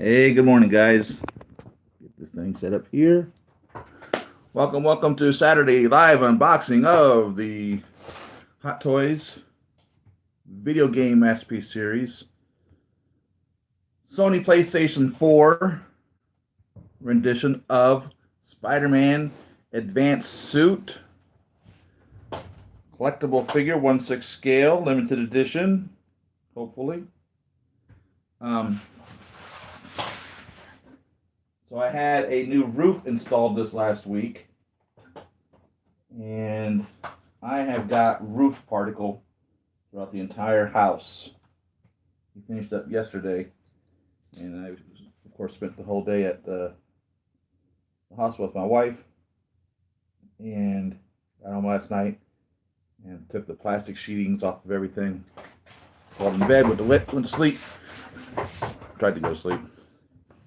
Hey, good morning, guys. Get this thing set up here. Welcome to Saturday live unboxing of the Hot Toys video game masterpiece series. Sony PlayStation 4 rendition of Spider-Man Advanced Suit. Collectible figure, 1/6 scale, limited edition, hopefully. Um, so I had a new roof installed this last week, and I have got roof particle throughout the entire house. We finished up yesterday, and I, of course, spent the whole day at the hospital with my wife, and got home last night and took the plastic sheetings off of everything. Crawled in bed, went to sleep. Tried to go to sleep,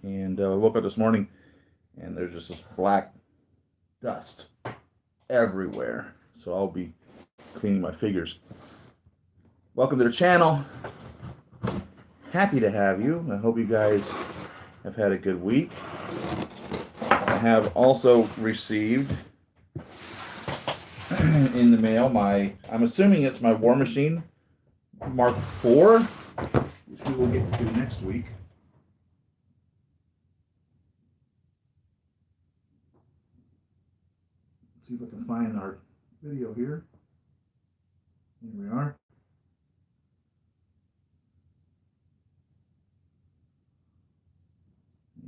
and woke up this morning, and there's just this black dust everywhere. So I'll be cleaning my figures. Welcome to the channel. Happy to have you. I hope you guys have had a good week. I have also received in the mail I'm assuming it's my War Machine Mark IV, which we will get to next week. Let's see if I can find our video here. Here we are.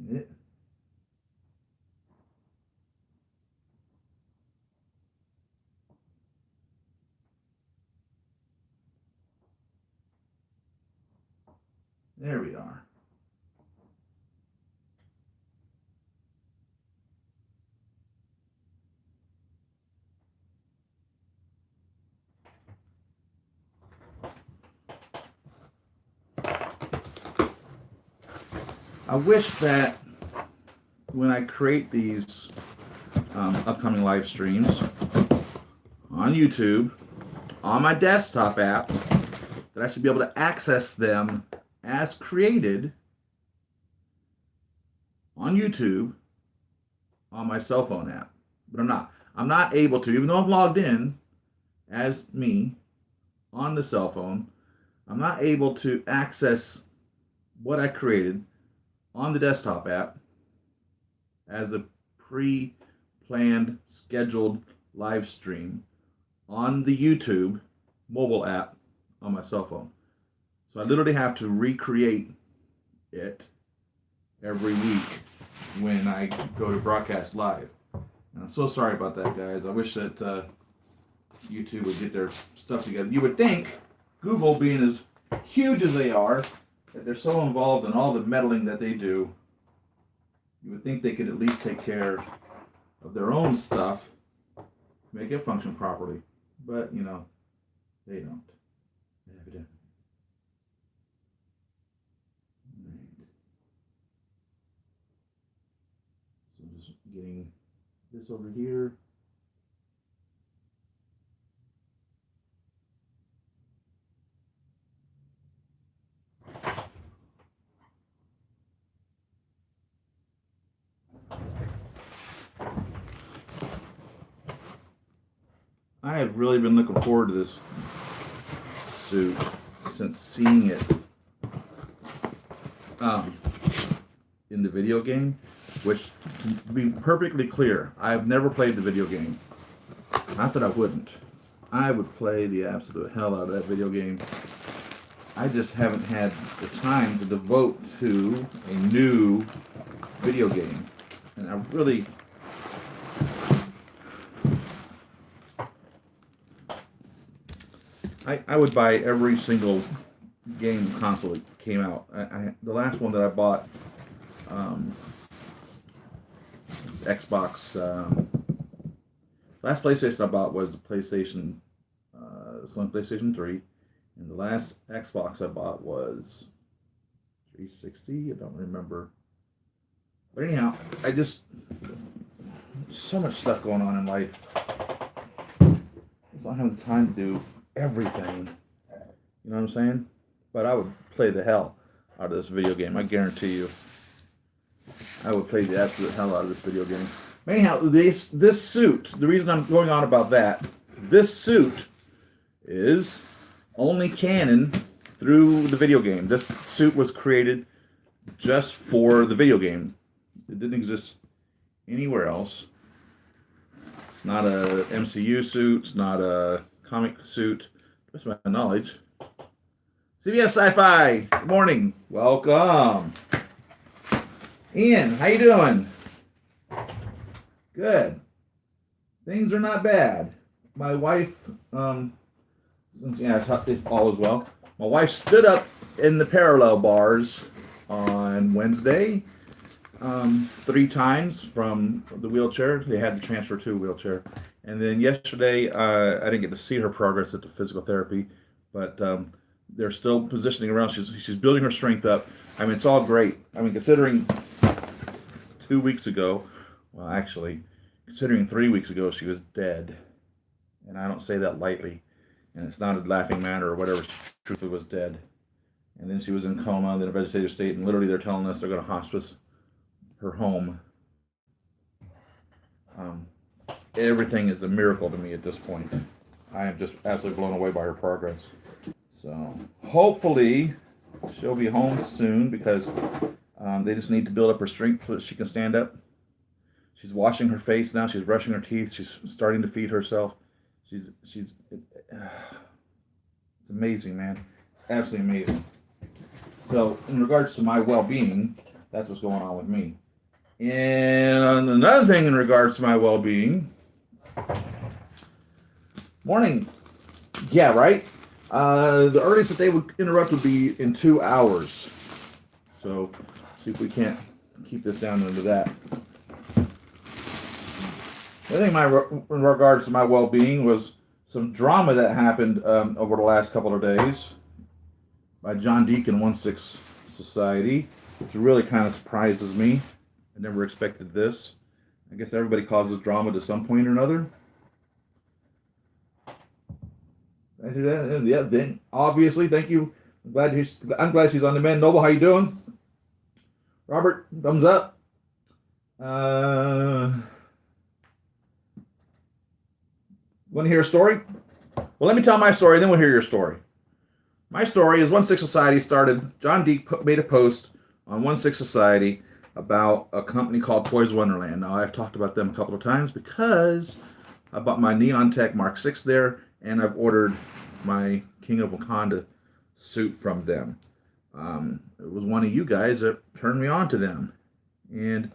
It. There we are. I wish that when I create these upcoming live streams on YouTube, on my desktop app, that I should be able to access them as created on YouTube on my cell phone app. But I'm not. I'm not able to, even though I'm logged in as me on the cell phone, I'm not able to access what I created on the desktop app as a pre-planned, scheduled live stream on the YouTube mobile app on my cell phone. So I literally have to recreate it every week when I go to broadcast live. And I'm so sorry about that, guys. I wish that YouTube would get their stuff together. You would think Google, being as huge as they are, that they're so involved in all the meddling that they do, you would think they could at least take care of their own stuff, make it function properly. But, they don't. Evidently. Right. So just getting this over here. I have really been looking forward to this suit since seeing it in the video game, which, to be perfectly clear, I've never played the video game. Not that I wouldn't. I would play the absolute hell out of that video game. I just haven't had the time to devote to a new video game. And I really... I would buy every single game console that came out. The last one that I bought, Xbox. Last PlayStation I bought was the PlayStation, Sony PlayStation 3, and the last Xbox I bought was 360. I don't remember. But anyhow, so much stuff going on in life. I don't have the time to do everything. You know what I'm saying? But I would play the hell out of this video game, I guarantee you. I would play the absolute hell out of this video game. Anyhow, this suit, the reason I'm going on about that, this suit is only canon through the video game. This suit was created just for the video game. It didn't exist anywhere else. It's not a MCU suit. It's not a comic suit. That's my knowledge. CBS Sci-Fi. Good morning. Welcome. Ian, how you doing? Good. Things are not bad. My wife, if all is well. My wife stood up in the parallel bars on Wednesday 3 times from the wheelchair. They had to transfer to a wheelchair. And then yesterday, I didn't get to see her progress at the physical therapy, but they're still positioning around. She's building her strength up. I mean, it's all great. I mean, considering 2 weeks ago, well, actually, considering 3 weeks ago, she was dead. And I don't say that lightly. And it's not a laughing matter or whatever. She truthfully was dead. And then she was in coma, then a vegetative state, and literally they're telling us they're going to hospice her home. Everything is a miracle to me at this point. I am just absolutely blown away by her progress. So hopefully she'll be home soon because they just need to build up her strength so that she can stand up. She's washing her face now. She's brushing her teeth. She's starting to feed herself. It's amazing, man. It's absolutely amazing. So in regards to my well-being, that's what's going on with me. And another thing in regards to my well-being, morning. Yeah, right? The earliest that they would interrupt would be in 2 hours. So, see if we can't keep this down into that. The other thing in regards to my well-being was some drama that happened over the last couple of days by John Deacon 1/6 Society, which really kind of surprises me. I never expected this. I guess everybody causes drama to some point or another. Yeah, then obviously, thank you. I'm glad she's on the mend. Noble, how you doing? Robert, thumbs up. Want to hear a story? Well, let me tell my story, then we'll hear your story. My story is 1/6 Society started. John Deek made a post on 1/6 Society about a company called Toys Wonderland. Now, I've talked about them a couple of times because I bought my Neon Tech Mark 6 there, and I've ordered my King of Wakanda suit from them. It was one of you guys that turned me on to them. And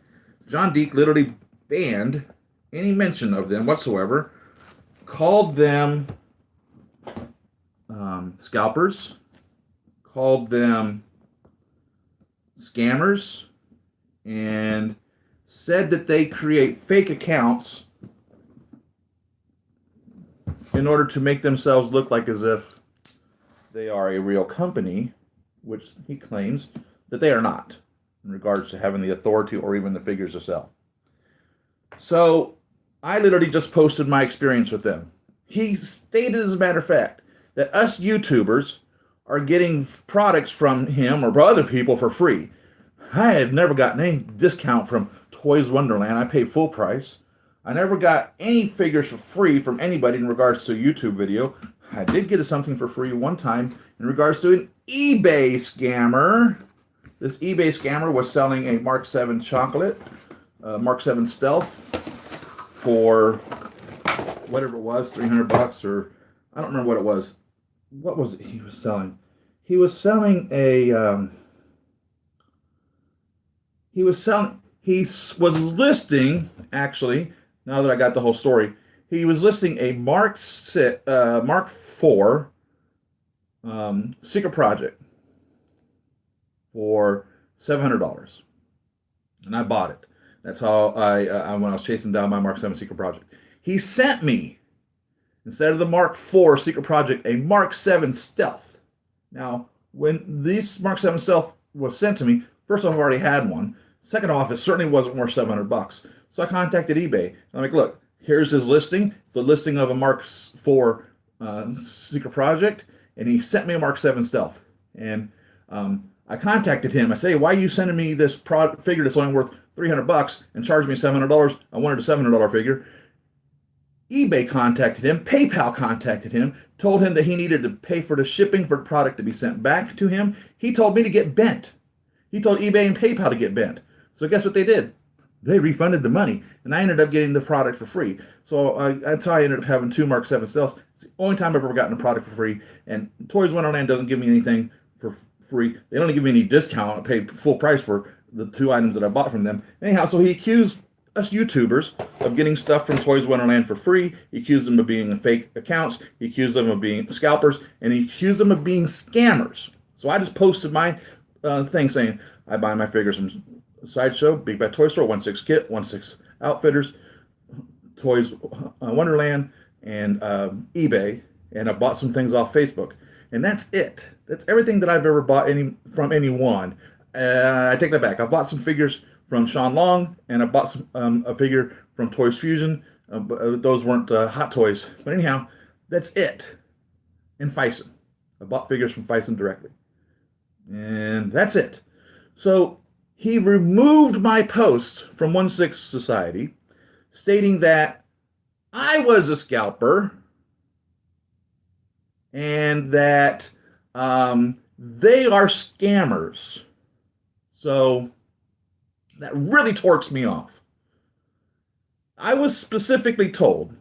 John Deek literally banned any mention of them whatsoever, called them scalpers, called them scammers, and said that they create fake accounts in order to make themselves look like as if they are a real company, which he claims that they are not in regards to having the authority or even the figures to sell. So I literally just posted my experience with them. He stated, as a matter of fact, that us YouTubers are getting products from him or other people for free. I have never gotten any discount from Toys Wonderland. I pay full price. I never got any figures for free from anybody in regards to a YouTube video. I did get something for free one time in regards to an eBay scammer. This eBay scammer was selling a Mark 7 chocolate, Mark 7 Stealth, for whatever it was, $300 or I don't remember what it was. What was it he was selling? He was selling a he was listing, actually, now that I got the whole story, he was listing a Mark 4 Secret Project for $700. And I bought it. That's how when I was chasing down my Mark 7 Secret Project. He sent me, instead of the Mark 4 Secret Project, a Mark 7 Stealth. Now, when this Mark 7 Stealth was sent to me, first off, I already had one. Second off, it certainly wasn't worth $700. So I contacted eBay. I'm like, look, here's his listing. It's a listing of a Mark 4 Secret Project, and he sent me a Mark 7 Stealth. And I contacted him. I say, why are you sending me this figure that's only worth $300 and charge me $700? I wanted a $700 figure. eBay contacted him. PayPal contacted him, told him that he needed to pay for the shipping for the product to be sent back to him. He told me to get bent. He told eBay and PayPal to get bent. So guess what they did? They refunded the money, and I ended up getting the product for free. So that's how I ended up having 2 Mark 7 stealths. It's the only time I've ever gotten a product for free. And Toys Wonderland doesn't give me anything for free. They don't give me any discount. I paid full price for the 2 items that I bought from them. Anyhow, so he accused us YouTubers of getting stuff from Toys Wonderland for free. He accused them of being fake accounts. He accused them of being scalpers. And he accused them of being scammers. So I just posted my thing saying, I buy my figures from Sideshow, Big Bad Toy Store, 1/6 Kit, 1/6 Outfitters, Toys Wonderland, and eBay, and I bought some things off Facebook, and that's it. That's everything that I've ever bought from anyone. I take that back. I've bought some figures from Sean Long, and I bought a figure from Toys Fusion. But those weren't Hot Toys, but anyhow, that's it. And Fison, I bought figures from Fison directly, and that's it. So he removed my post from 1/6 Society, stating that I was a scalper and that they are scammers. So that really torques me off. I was specifically told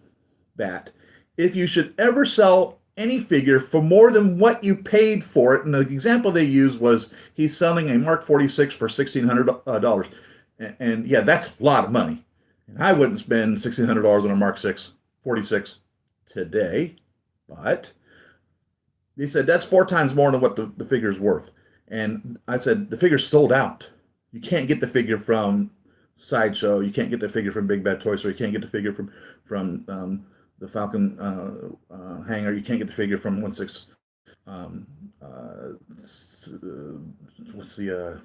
that if you should ever sell any figure for more than what you paid for it, and the example they used was he's selling a Mark 46 for $1,600. And yeah, that's a lot of money. And I wouldn't spend $1,600 on a Mark 46 today, but they said that's 4 times more than what the figure's worth. And I said, the figure's sold out. You can't get the figure from Sideshow. You can't get the figure from Big Bad Toy Store. You can't get the figure from the Falcon hanger. You can't get the figure from 1/6. What's the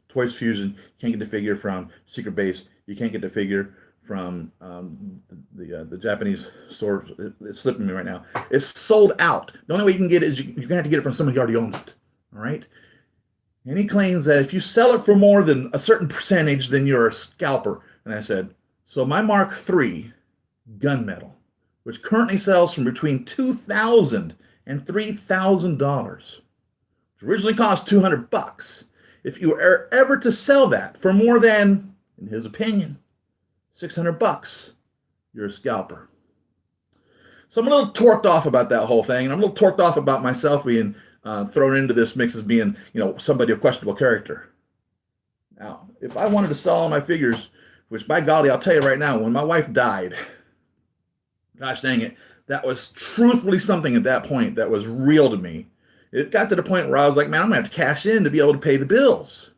Toys Fusion? You can't get the figure from Secret Base. You can't get the figure from the Japanese store. It's slipping me right now. It's sold out. The only way you can get it is you're gonna have to get it from somebody who already owns it. All right. And he claims that if you sell it for more than a certain percentage, then you're a scalper. And I said, so my Mark III gunmetal, which currently sells from between $2,000 and $3,000, which originally cost $200. If you were ever to sell that for more than, in his opinion, $600, you're a scalper. So I'm a little torqued off about that whole thing, and I'm a little torqued off about myself being thrown into this mix as being, somebody of questionable character. Now, if I wanted to sell all my figures, which by golly, I'll tell you right now, when my wife died, gosh dang it, that was truthfully something at that point that was real to me. It got to the point where I was like, man, I'm going to have to cash in to be able to pay the bills.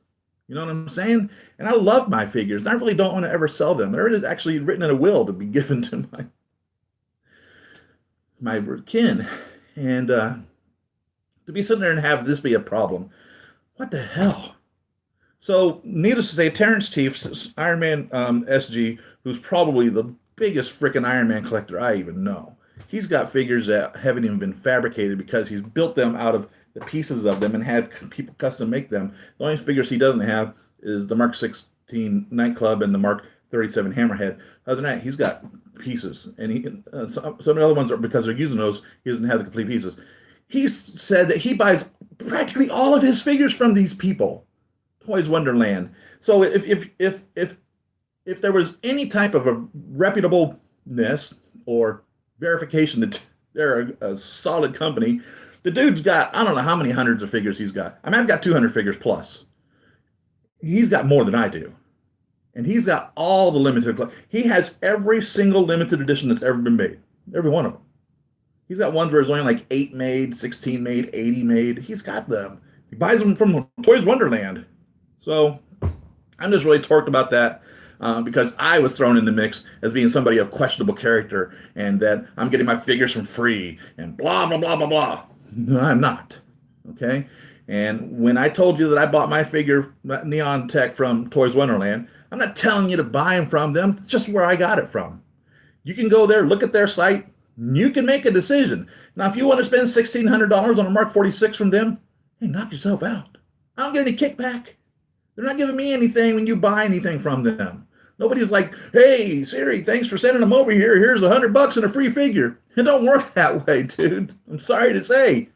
You know what I'm saying? And I love my figures, and I really don't want to ever sell them. They're actually written in a will to be given to my kin. And to be sitting there and have this be a problem, what the hell? So, needless to say, Terrence Teefs, Iron Man SG, who's probably the biggest freaking Iron Man collector I even know. He's got figures that haven't even been fabricated because he's built them out of the pieces of them and had people custom make them. The only figures he doesn't have is the Mark 16 Nightclub and the Mark 37 Hammerhead. Other than that, he's got pieces. And some of the other ones are because they're using those, he doesn't have the complete pieces. He's said that he buys practically all of his figures from these people. Toys Wonderland. So if there was any type of a reputableness or verification that they're a solid company, the dude's got, I don't know how many hundreds of figures he's got. I mean, I've got 200 figures plus. He's got more than I do. And he's got all the limited, he has every single limited edition that's ever been made. Every one of them. He's got ones where there's only like 8 made, 16 made, 80 made. He's got them. He buys them from Toys Wonderland. So I'm just really torqued about that because I was thrown in the mix as being somebody of questionable character and that I'm getting my figures from free and blah, blah, blah, blah, blah. No, I'm not. Okay? And when I told you that I bought my figure Neon Tech from Toys Wonderland, I'm not telling you to buy them from them. It's just where I got it from. You can go there, look at their site. You can make a decision. Now, if you want to spend $1,600 on a Mark 46 from them, hey, knock yourself out. I don't get any kickback. They're not giving me anything when you buy anything from them. Nobody's like, hey, Siri, thanks for sending them over here. Here's $100 and a free figure. It don't work that way, dude. I'm sorry to say.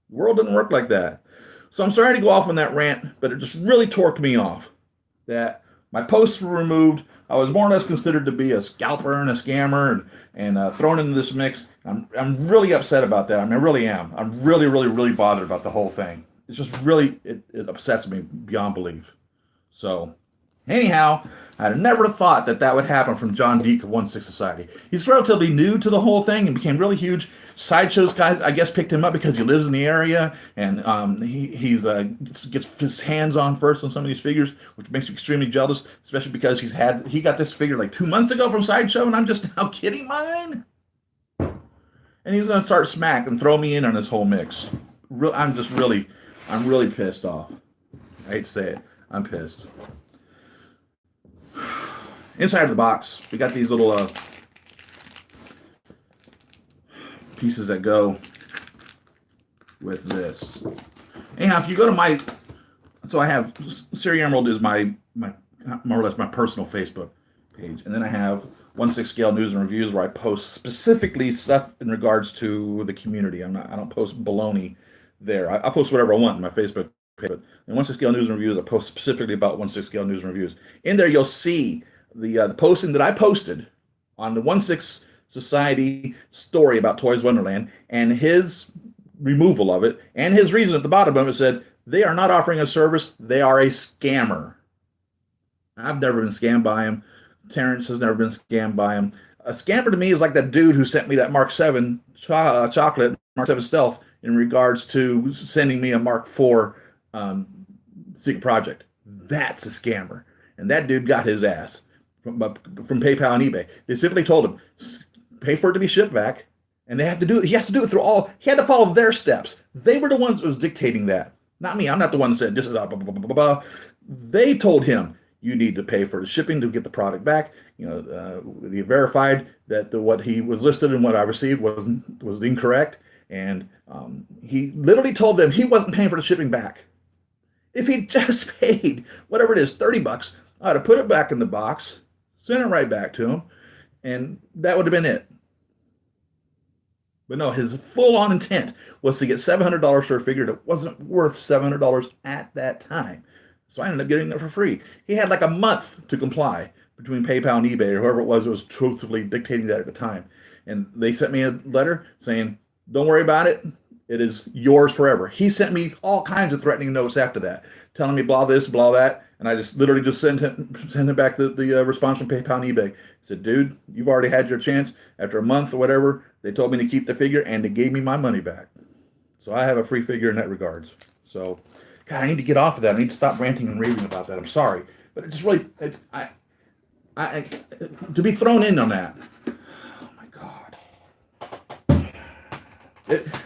The world doesn't work like that. So I'm sorry to go off on that rant, but it just really torqued me off that my posts were removed. I was more or less considered to be a scalper and a scammer and thrown into this mix. I'm really upset about that. I mean, I really am. I'm really, really, really bothered about the whole thing. It's just really, it upsets me beyond belief. So, anyhow, I'd never thought that that would happen from John Deek of 1/6 Society. He's relatively new to the whole thing and became really huge. Sideshows guys, I guess, picked him up because he lives in the area and he's gets his hands on first on some of these figures, which makes me extremely jealous, especially because he got this figure like 2 months ago from Sideshow, and I'm just now getting mine. And he's gonna start smack and throw me in on this whole mix. I'm really pissed off. I hate to say it. I'm pissed. Inside of the box, we got these little pieces that go with this. Anyhow, if you go to so I have Siri Emerald is my more or less my personal Facebook page, and then I have 1/6 Scale News and Reviews where I post specifically stuff in regards to the community. I don't post baloney there. I post whatever I want in my Facebook page. But in 1/6 Scale News and Reviews, I post specifically about 1/6 Scale News and Reviews. In there, you'll see the posting that I posted on the 1/6 Society story about Toys Wonderland and his removal of it, and his reason at the bottom of it said they are not offering a service; they are a scammer. I've never been scammed by him. Terrence has never been scammed by him. A scammer to me is like that dude who sent me that Mark 7 chocolate, Mark 7 Stealth, in regards to sending me a Mark 4 secret project. That's a scammer. And that dude got his ass from PayPal and eBay. They simply told him, pay for it to be shipped back. And they have to do it. He has to do it through he had to follow their steps. They were the ones that was dictating that. Not me. I'm not the one that said, this is blah, blah, blah, blah, blah. They told him, you need to pay for the shipping to get the product back. He verified that what he was listed and what I received was incorrect. And he literally told them he wasn't paying for the shipping back. If he just paid whatever it is, $30, I'd have put it back in the box, sent it right back to him, and that would have been it. But no, his full-on intent was to get $700 for a figure that wasn't worth $700 at that time. So I ended up getting it for free. He had like a month to comply between PayPal and eBay or whoever it was that was truthfully dictating that at the time. And they sent me a letter saying, don't worry about it. It is yours forever. He sent me all kinds of threatening notes after that, telling me blah this, blah that. And I just literally just sent him back the response from PayPal and eBay. I said, dude, you've already had your chance. After a month or whatever, they told me to keep the figure and they gave me my money back. So I have a free figure in that regards. So, God, I need to get off of that. I need to stop ranting and raving about that. I'm sorry. But it just really, to be thrown in on that. Oh my God.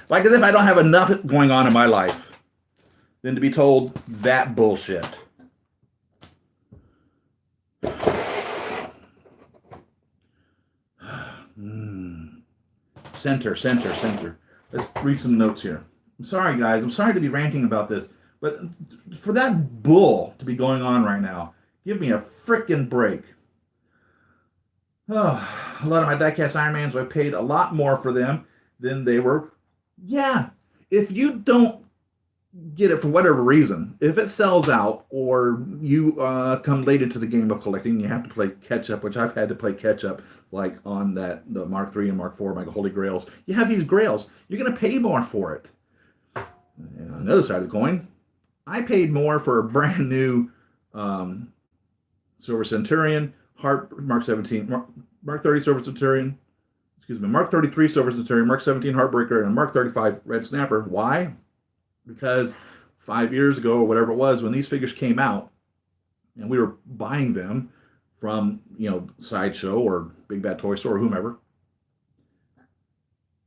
Like as if I don't have enough going on in my life than to be told that bullshit. Center. Let's read some notes here. I'm sorry, guys. I'm sorry to be ranting about this. But for that bull to be going on right now, give me a frickin' break. Oh, a lot of my diecast Iron Mans, I've paid a lot more for them than they were. Yeah, if you don't get it for whatever reason, if it sells out or you come late into the game of collecting, you have to play catch up, which I've had to play catch up, like on the Mark III and Mark IV, my Holy Grails. You have these grails, you're going to pay more for it. And on the other side of the coin, I paid more for a brand new Silver Centurion, Mark 17, Mark 30 Silver Centurion, Mark 33 Silver Centurion, Mark 17 Heartbreaker, and Mark 35 Red Snapper. Why? Because 5 years ago or whatever it was, when these figures came out, and we were buying them from Sideshow or Big Bad Toy Store or whomever,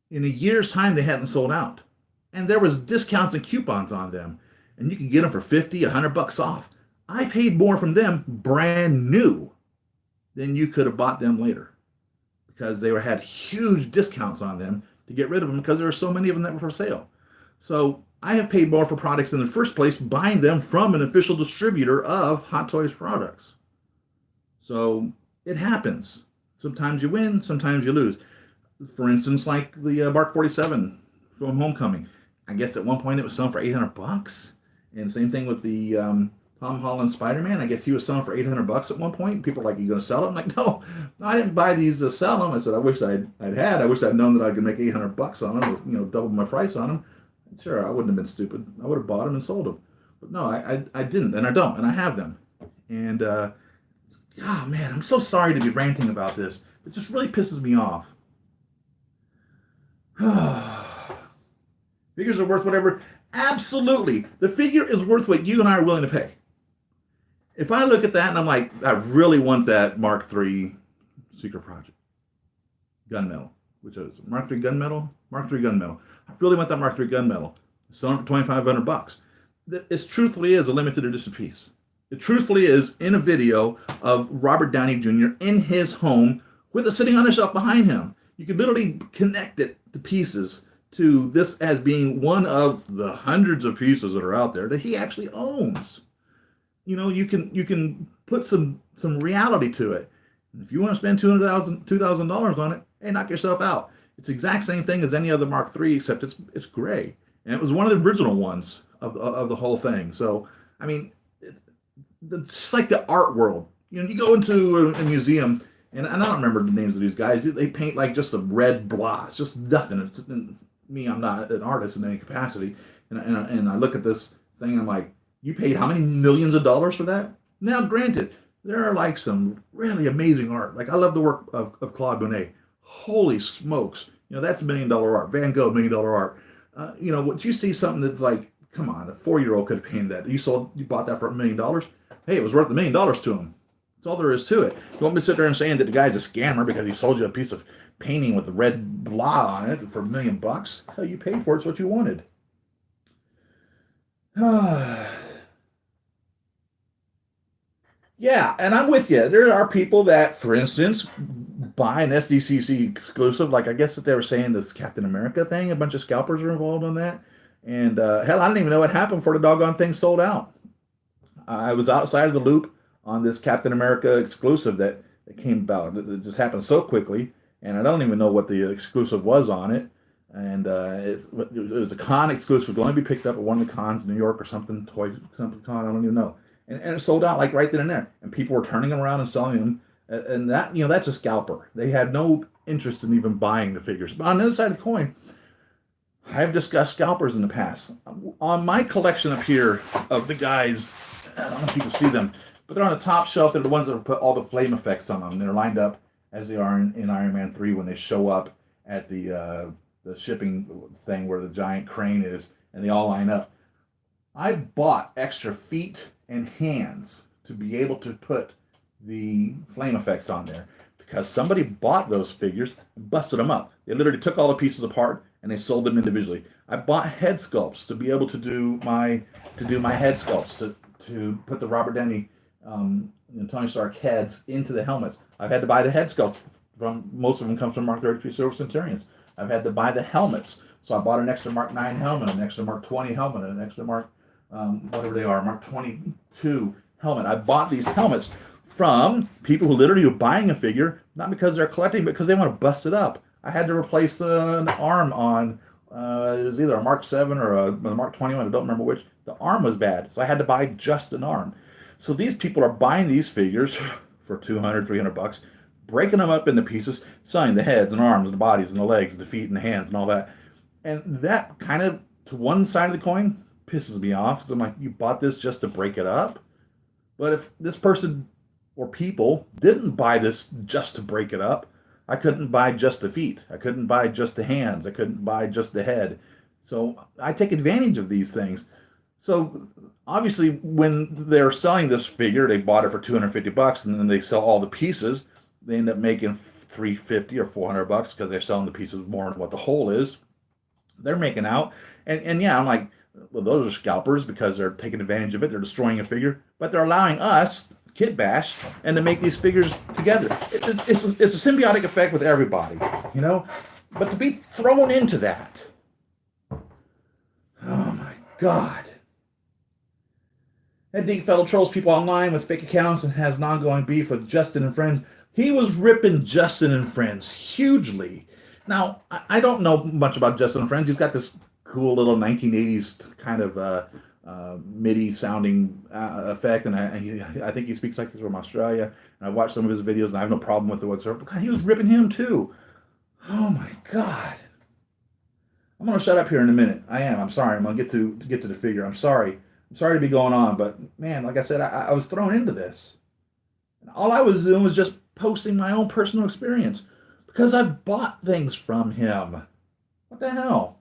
in a year's time they hadn't sold out, and there was discounts and coupons on them, and you could get them for $50, $100 off. I paid more from them brand new than you could have bought them later, because they had huge discounts on them to get rid of them because there were so many of them that were for sale. So I have paid more for products in the first place buying them from an official distributor of Hot Toys products. So it happens. Sometimes you win, sometimes you lose. For instance, like the Mark 47 from Homecoming. I guess at one point it was selling for 800 bucks. And same thing with the Tom Holland Spider-Man. I guess he was selling for 800 bucks at one point. People are like, "You going to sell it?" I'm like, "No, I didn't buy these to sell them." I said, "I wish I'd had. I wish I'd known that I could make 800 bucks on them, or double my price on them. Sure, I wouldn't have been stupid. I would have bought them and sold them. But no, I didn't, and I don't, and I have them. And oh man, I'm so sorry to be ranting about this. It just really pisses me off. Figures are worth whatever. Absolutely, the figure is worth what you and I are willing to pay. If I look at that and I'm like, I really want that Mark III Secret Project gunmetal, which is Mark III gunmetal. Mark III gunmetal. I really want that Mark III gunmetal. Selling for 2,500 bucks. It truthfully is a limited edition piece. It truthfully is in a video of Robert Downey Jr. in his home with it sitting on a shelf behind him. You can literally connect it to pieces to this as being one of the hundreds of pieces that are out there that he actually owns. You can put some reality to it. And if you want to spend $2,000 on it, hey, knock yourself out. It's the exact same thing as any other Mark III, except it's gray, and it was one of the original ones of the whole thing. So I mean, it's just like the art world. You go into a museum, and I don't remember the names of these guys. They paint like just a red blah. It's just nothing. Me, I'm not an artist in any capacity, and I look at this thing, and I'm like, you paid how many millions of dollars for that? Now, granted, there are like some really amazing art. Like I love the work of Claude Monet. Holy smokes! That's $1 million art. Van Gogh, $1 million art. What you see something that's like, come on, a 4-year-old could have painted that. You bought that for $1 million. Hey, it was worth $1 million to him. That's all there is to it. You want me to sit there and saying that the guy's a scammer because he sold you a piece of painting with red blah on it for $1 million? Hell, you paid for it. It's what you wanted. Yeah, and I'm with you. There are people that, for instance, buy an SDCC exclusive. Like I guess that they were saying this Captain America thing. A bunch of scalpers are involved on that. And hell, I didn't even know what happened before the doggone thing sold out. I was outside of the loop on this Captain America exclusive that came about. It just happened so quickly, and I don't even know what the exclusive was on it. And it was a con exclusive. It would only be picked up at one of the cons in New York or something, something con, I don't even know. And it sold out like right then and there. And people were turning them around and selling them. And that, that's a scalper. They had no interest in even buying the figures. But on the other side of the coin, I've discussed scalpers in the past. On my collection up here of the guys, I don't know if you can see them, but they're on the top shelf. They're the ones that put all the flame effects on them. They're lined up as they are in Iron Man 3 when they show up at the shipping thing where the giant crane is, and they all line up. I bought extra feet and hands to be able to put the flame effects on there because somebody bought those figures and busted them up. They literally took all the pieces apart and they sold them individually. I bought head sculpts to be able to do my head sculpts to put the Robert Downey Tony Stark heads into the helmets. I've had to buy the head sculpts from, most of them come from Mark 33 Silver Centurions. I've had to buy the helmets. So I bought an extra Mark 9 helmet, an extra Mark 20 helmet, and an extra Mark, whatever they are, Mark 22 helmet. I bought these helmets from people who literally were buying a figure, not because they're collecting, but because they want to bust it up. I had to replace an arm on, it was either a Mark 7 or a Mark 21, I don't remember which. The arm was bad, so I had to buy just an arm. So these people are buying these figures for 200, 300 bucks, breaking them up into pieces, selling the heads and arms and the bodies and the legs and the feet and the hands and all that. And that kind of, to one side of the coin, pisses me off. So I'm like, you bought this just to break it up? But if this person or people didn't buy this just to break it up, I couldn't buy just the feet. I couldn't buy just the hands. I couldn't buy just the head. So I take advantage of these things. So obviously when they're selling this figure, they bought it for 250 bucks and then they sell all the pieces. They end up making 350 or 400 bucks because they're selling the pieces more than what the whole is. They're making out. And yeah, I'm like, well, those are scalpers because they're taking advantage of it. They're destroying a figure, but they're allowing us, Kit Bash, and to make these figures together. It's a symbiotic effect with everybody, But to be thrown into that, oh my God. That deep fellow trolls people online with fake accounts and has an ongoing beef with Justin and friends. He was ripping Justin and friends hugely. Now, I don't know much about Justin and friends. He's got this cool little 1980s kind of MIDI sounding effect, and I think he speaks like he's from Australia. And I've watched some of his videos, and I have no problem with it whatsoever. But God, he was ripping him too. Oh my God. I'm gonna shut up here in a minute. I am. I'm sorry. I'm gonna get to the figure. I'm sorry. I'm sorry to be going on, but man, like I said, I was thrown into this. And all I was doing was just posting my own personal experience because I've bought things from him. What the hell?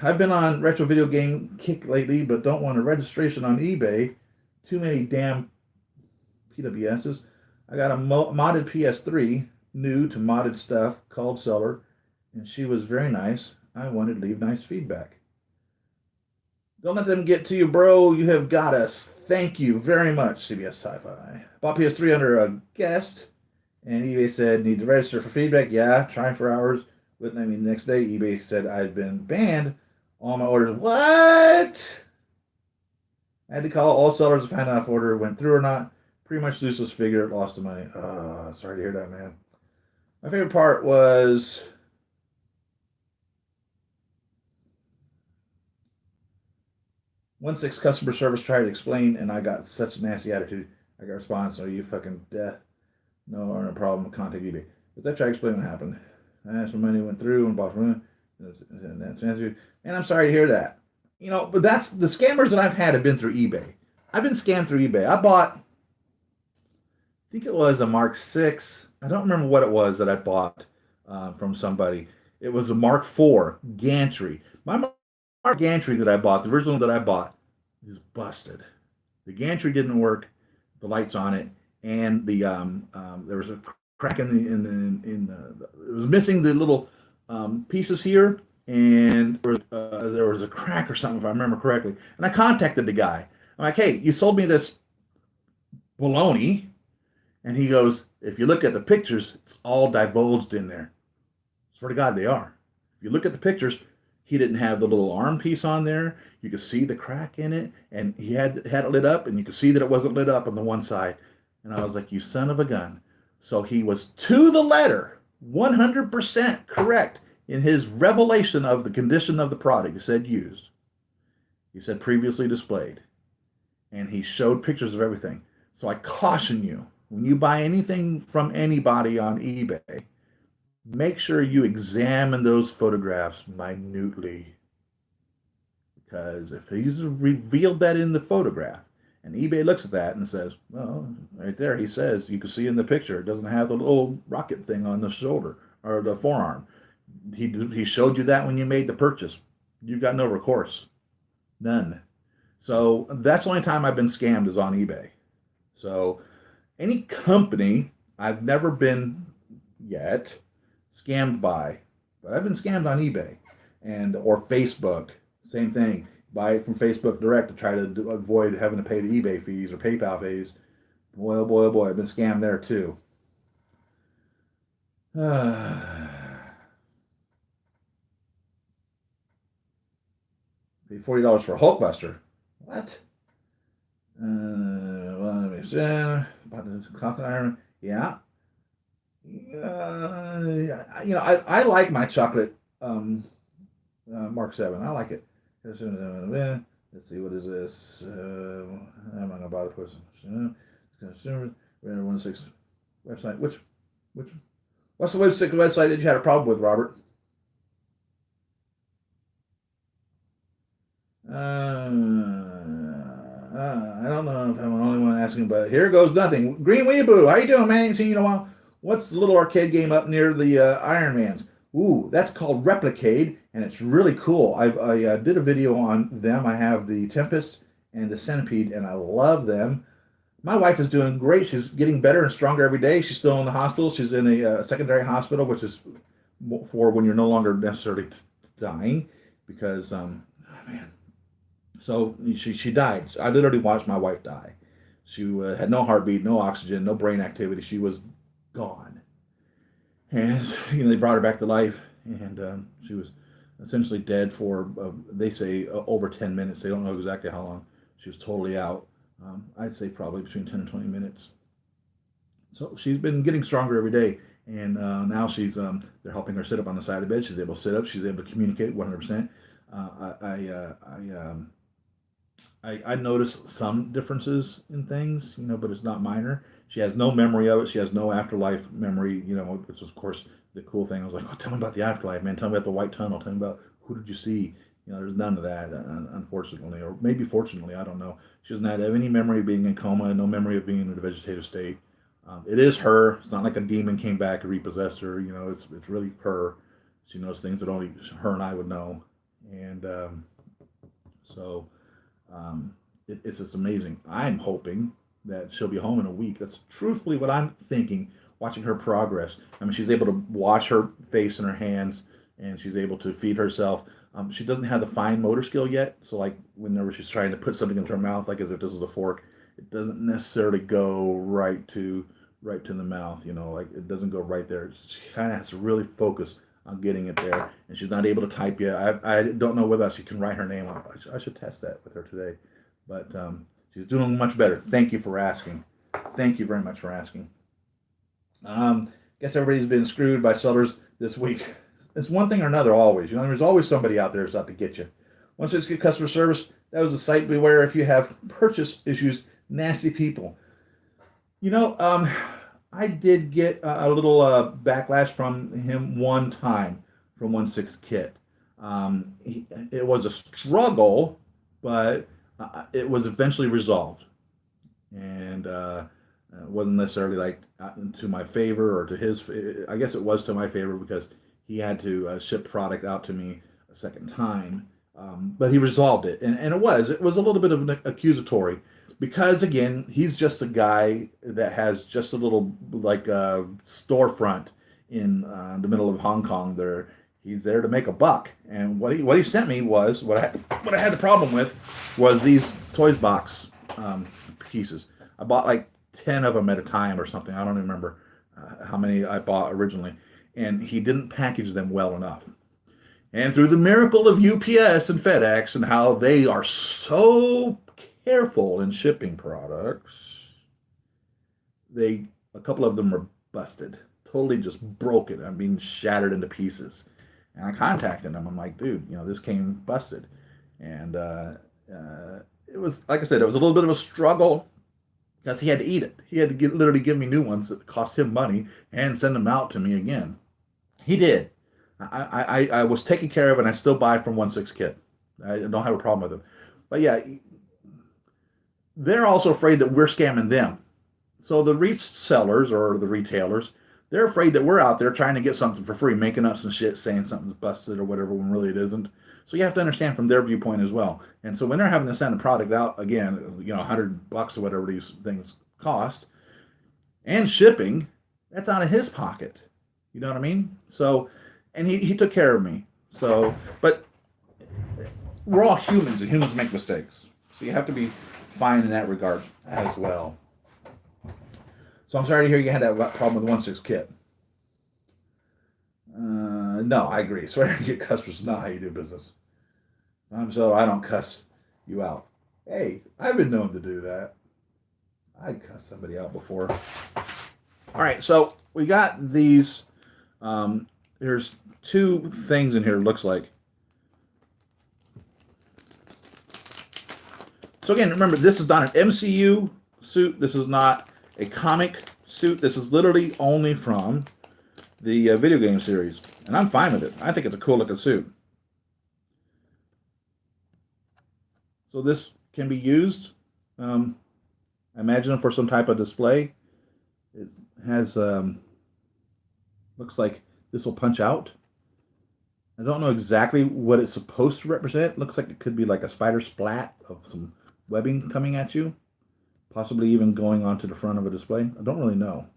I've been on retro video game kick lately, but don't want a registration on eBay. Too many damn PWSs. I got a modded PS3, new to modded stuff, called seller, and she was very nice. I wanted to leave nice feedback. Don't let them get to you, bro. You have got us. Thank you very much, CBS Sci-Fi. Bought PS3 under a guest, and eBay said, need to register for feedback. Yeah, trying for hours. Wouldn't let me the next day. eBay said I'd been banned. All my orders. What? I had to call all sellers to find out if order went through or not. Pretty much useless figure. Lost the money. Sorry to hear that, man. My favorite part was one six customer service tried to explain, and I got such a nasty attitude. I got a response, are you fucking deaf? No problem. Contact eBay. But I tried to explain what happened. I asked for money, went through, and bought from it. And I'm sorry to hear that. You know, but that's the scammers that I've had have been through eBay. I've been scammed through eBay. I bought, I think it was a Mark 6. I don't remember what it was that I bought from somebody. It was a Mark 4 gantry. My Mark gantry that I bought, the original that I bought, is busted. The gantry didn't work, the lights on it, and there was a crack it was missing the little pieces here, and there was a crack or something if I remember correctly. And I contacted the guy. I'm like, hey, you sold me this baloney, and he goes, if you look at the pictures, it's all divulged in there. Swear to God, they are. If you look at the pictures, he didn't have the little arm piece on there. You could see the crack in it, and he had it lit up, and you could see that it wasn't lit up on the one side. And I was like, you son of a gun. So he was to the letter, 100% correct in his revelation of the condition of the product. He said used. He said previously displayed. And he showed pictures of everything. So I caution you, when you buy anything from anybody on eBay, make sure you examine those photographs minutely. Because if he's revealed that in the photograph, and eBay looks at that and says, well, right there, he says, you can see in the picture, it doesn't have the little rocket thing on the shoulder or the forearm. He showed you that when you made the purchase. You've got no recourse. None. So that's the only time I've been scammed is on eBay. So any company I've never been yet scammed by, but I've been scammed on eBay or Facebook. Same thing. Buy it from Facebook Direct to try to avoid having to pay the eBay fees or PayPal fees. Boy, oh boy, oh boy, I've been scammed there too. Paid $40 for a Hulkbuster. What? Yeah. I like my chocolate Mark 7. I like it. Let's see, what is this? I'm not gonna bother with consumer 16 website. What's the website that you had a problem with, Robert? I don't know if I'm the only one asking, but here goes nothing. Green Weeaboo, how you doing, man? Ain't seen you in a while. What's the little arcade game up near the Iron Man's? Ooh, that's called Replicade, and it's really cool. I did a video on them. I have the Tempest and the Centipede, and I love them. My wife is doing great. She's getting better and stronger every day. She's still in the hospital. She's in a secondary hospital, which is for when you're no longer necessarily dying, because man. So she died. I literally watched my wife die. She had no heartbeat, no oxygen, no brain activity. She was gone. And they brought her back to life, and she was essentially dead for, they say, over 10 minutes. They don't know exactly how long she was totally out. I'd say probably between 10 and 20 minutes. So she's been getting stronger every day. And now they're helping her sit up on the side of the bed. She's able to sit up. She's able to communicate 100%. I notice some differences in things, but it's not minor. She has no memory of it. She has no afterlife memory, which is, of course, the cool thing. I was like, oh, tell me about the afterlife, man. Tell me about the white tunnel. Tell me about who did you see. There's none of that, unfortunately, or maybe fortunately, I don't know. She doesn't have any memory of being in coma, no memory of being in a vegetative state. It is her. It's not like a demon came back and repossessed her. It's really her. She knows things that only her and I would know, and so it's just amazing. I'm hoping that she'll be home in a week. That's truthfully what I'm thinking. Watching her progress. I mean, she's able to wash her face and her hands, and she's able to feed herself. She doesn't have the fine motor skill yet. So, like, whenever she's trying to put something into her mouth, like as if this is a fork, it doesn't necessarily go right to the mouth. Like it doesn't go right there. She kind of has to really focus on getting it there, and she's not able to type yet. I don't know whether she can write her name on. I should test that with her today, but she's doing much better. Thank you for asking. Thank you very much for asking. Guess everybody's been screwed by sellers this week. It's one thing or another always. There's always somebody out there that's out to get you. Once it's good customer service, that was a sight beware if you have purchase issues. Nasty people. I did get a little backlash from him one time from 1/6 Kit. It was a struggle, but it was eventually resolved, and it wasn't necessarily like to my favor or to his. I guess it was to my favor because he had to ship product out to me a second time, but he resolved it, and it was a little bit of an accusatory. Because again, he's just a guy that has just a little like storefront in the middle of Hong Kong. He's there to make a buck. And what he sent me was what I had the problem with was these Toys Box pieces. I bought like 10 of them at a time or something. I don't even remember how many I bought originally, and he didn't package them well enough. And through the miracle of UPS and FedEx and how they are so careful in shipping products, a couple of them are busted, totally just broken. I'm being shattered into pieces. And I contacted him. I'm like, dude, this came busted. And it was, like I said, it was a little bit of a struggle because he had to eat it. He had to literally give me new ones that cost him money and send them out to me again. He did. I was taken care of, and I still buy from 1/6 Kit. I don't have a problem with it. But yeah, they're also afraid that we're scamming them. So the resellers or the retailers, they're afraid that we're out there trying to get something for free, making up some shit, saying something's busted or whatever when really it isn't. So you have to understand from their viewpoint as well. And so when they're having to send a product out, again, $100 or whatever these things cost, and shipping, that's out of his pocket. You know what I mean? So, and he took care of me. So, but we're all humans, and humans make mistakes. So you have to be fine in that regard as well. So I'm sorry to hear you had that problem with 1/6 Kit. No, I agree. Sorry to get customers. Not how you do business. So I don't cuss you out. Hey, I've been known to do that. I cussed somebody out before. All right, so we got these. There's two things in here. It looks like. So again, remember, this is not an MCU suit. This is not a comic suit. This is literally only from the video game series. And I'm fine with it. I think it's a cool looking suit. So this can be used, I imagine, for some type of display. It has, looks like this will punch out. I don't know exactly what it's supposed to represent. It looks like it could be like a spider splat of some webbing coming at you, possibly even going onto the front of a display. I don't really know.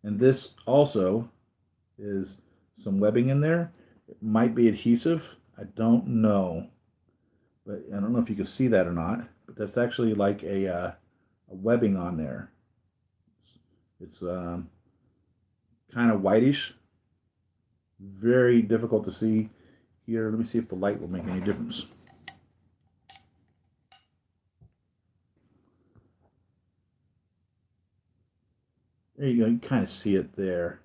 And this also is some webbing in there. It might be adhesive. I don't know. But I don't know if you can see that or not. But that's actually like a webbing on there. It's kind of whitish. Very difficult to see. here. Let me see if the light will make any difference. There you go. You can kind of see it there.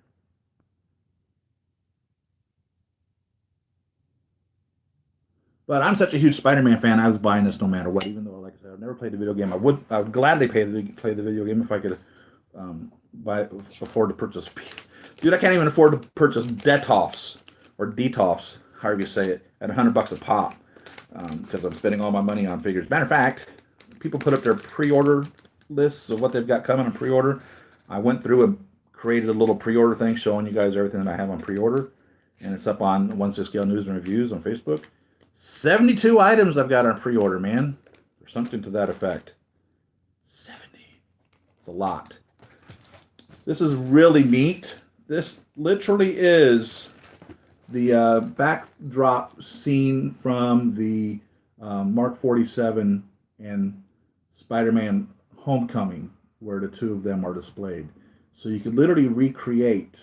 But I'm such a huge Spider-Man fan. I was buying this no matter what. Even though, like I said, I've never played the video game. I would gladly play the video game if I could afford to purchase. Dude, I can't even afford to purchase Detoffs or Detoffs, however you say it, at $100 a pop because I'm spending all my money on figures. Matter of fact, people put up their pre-order lists of what they've got coming on pre-order. I went through and created a little pre-order thing showing you guys everything that I have on pre-order, and it's up on One Six Scale News and Reviews on Facebook. 72 items I've got on pre-order, man, or something to that effect. 70. It's a lot. This is really neat. This literally is the backdrop scene from the Mark 47 and Spider-Man Homecoming, where the two of them are displayed. So you could literally recreate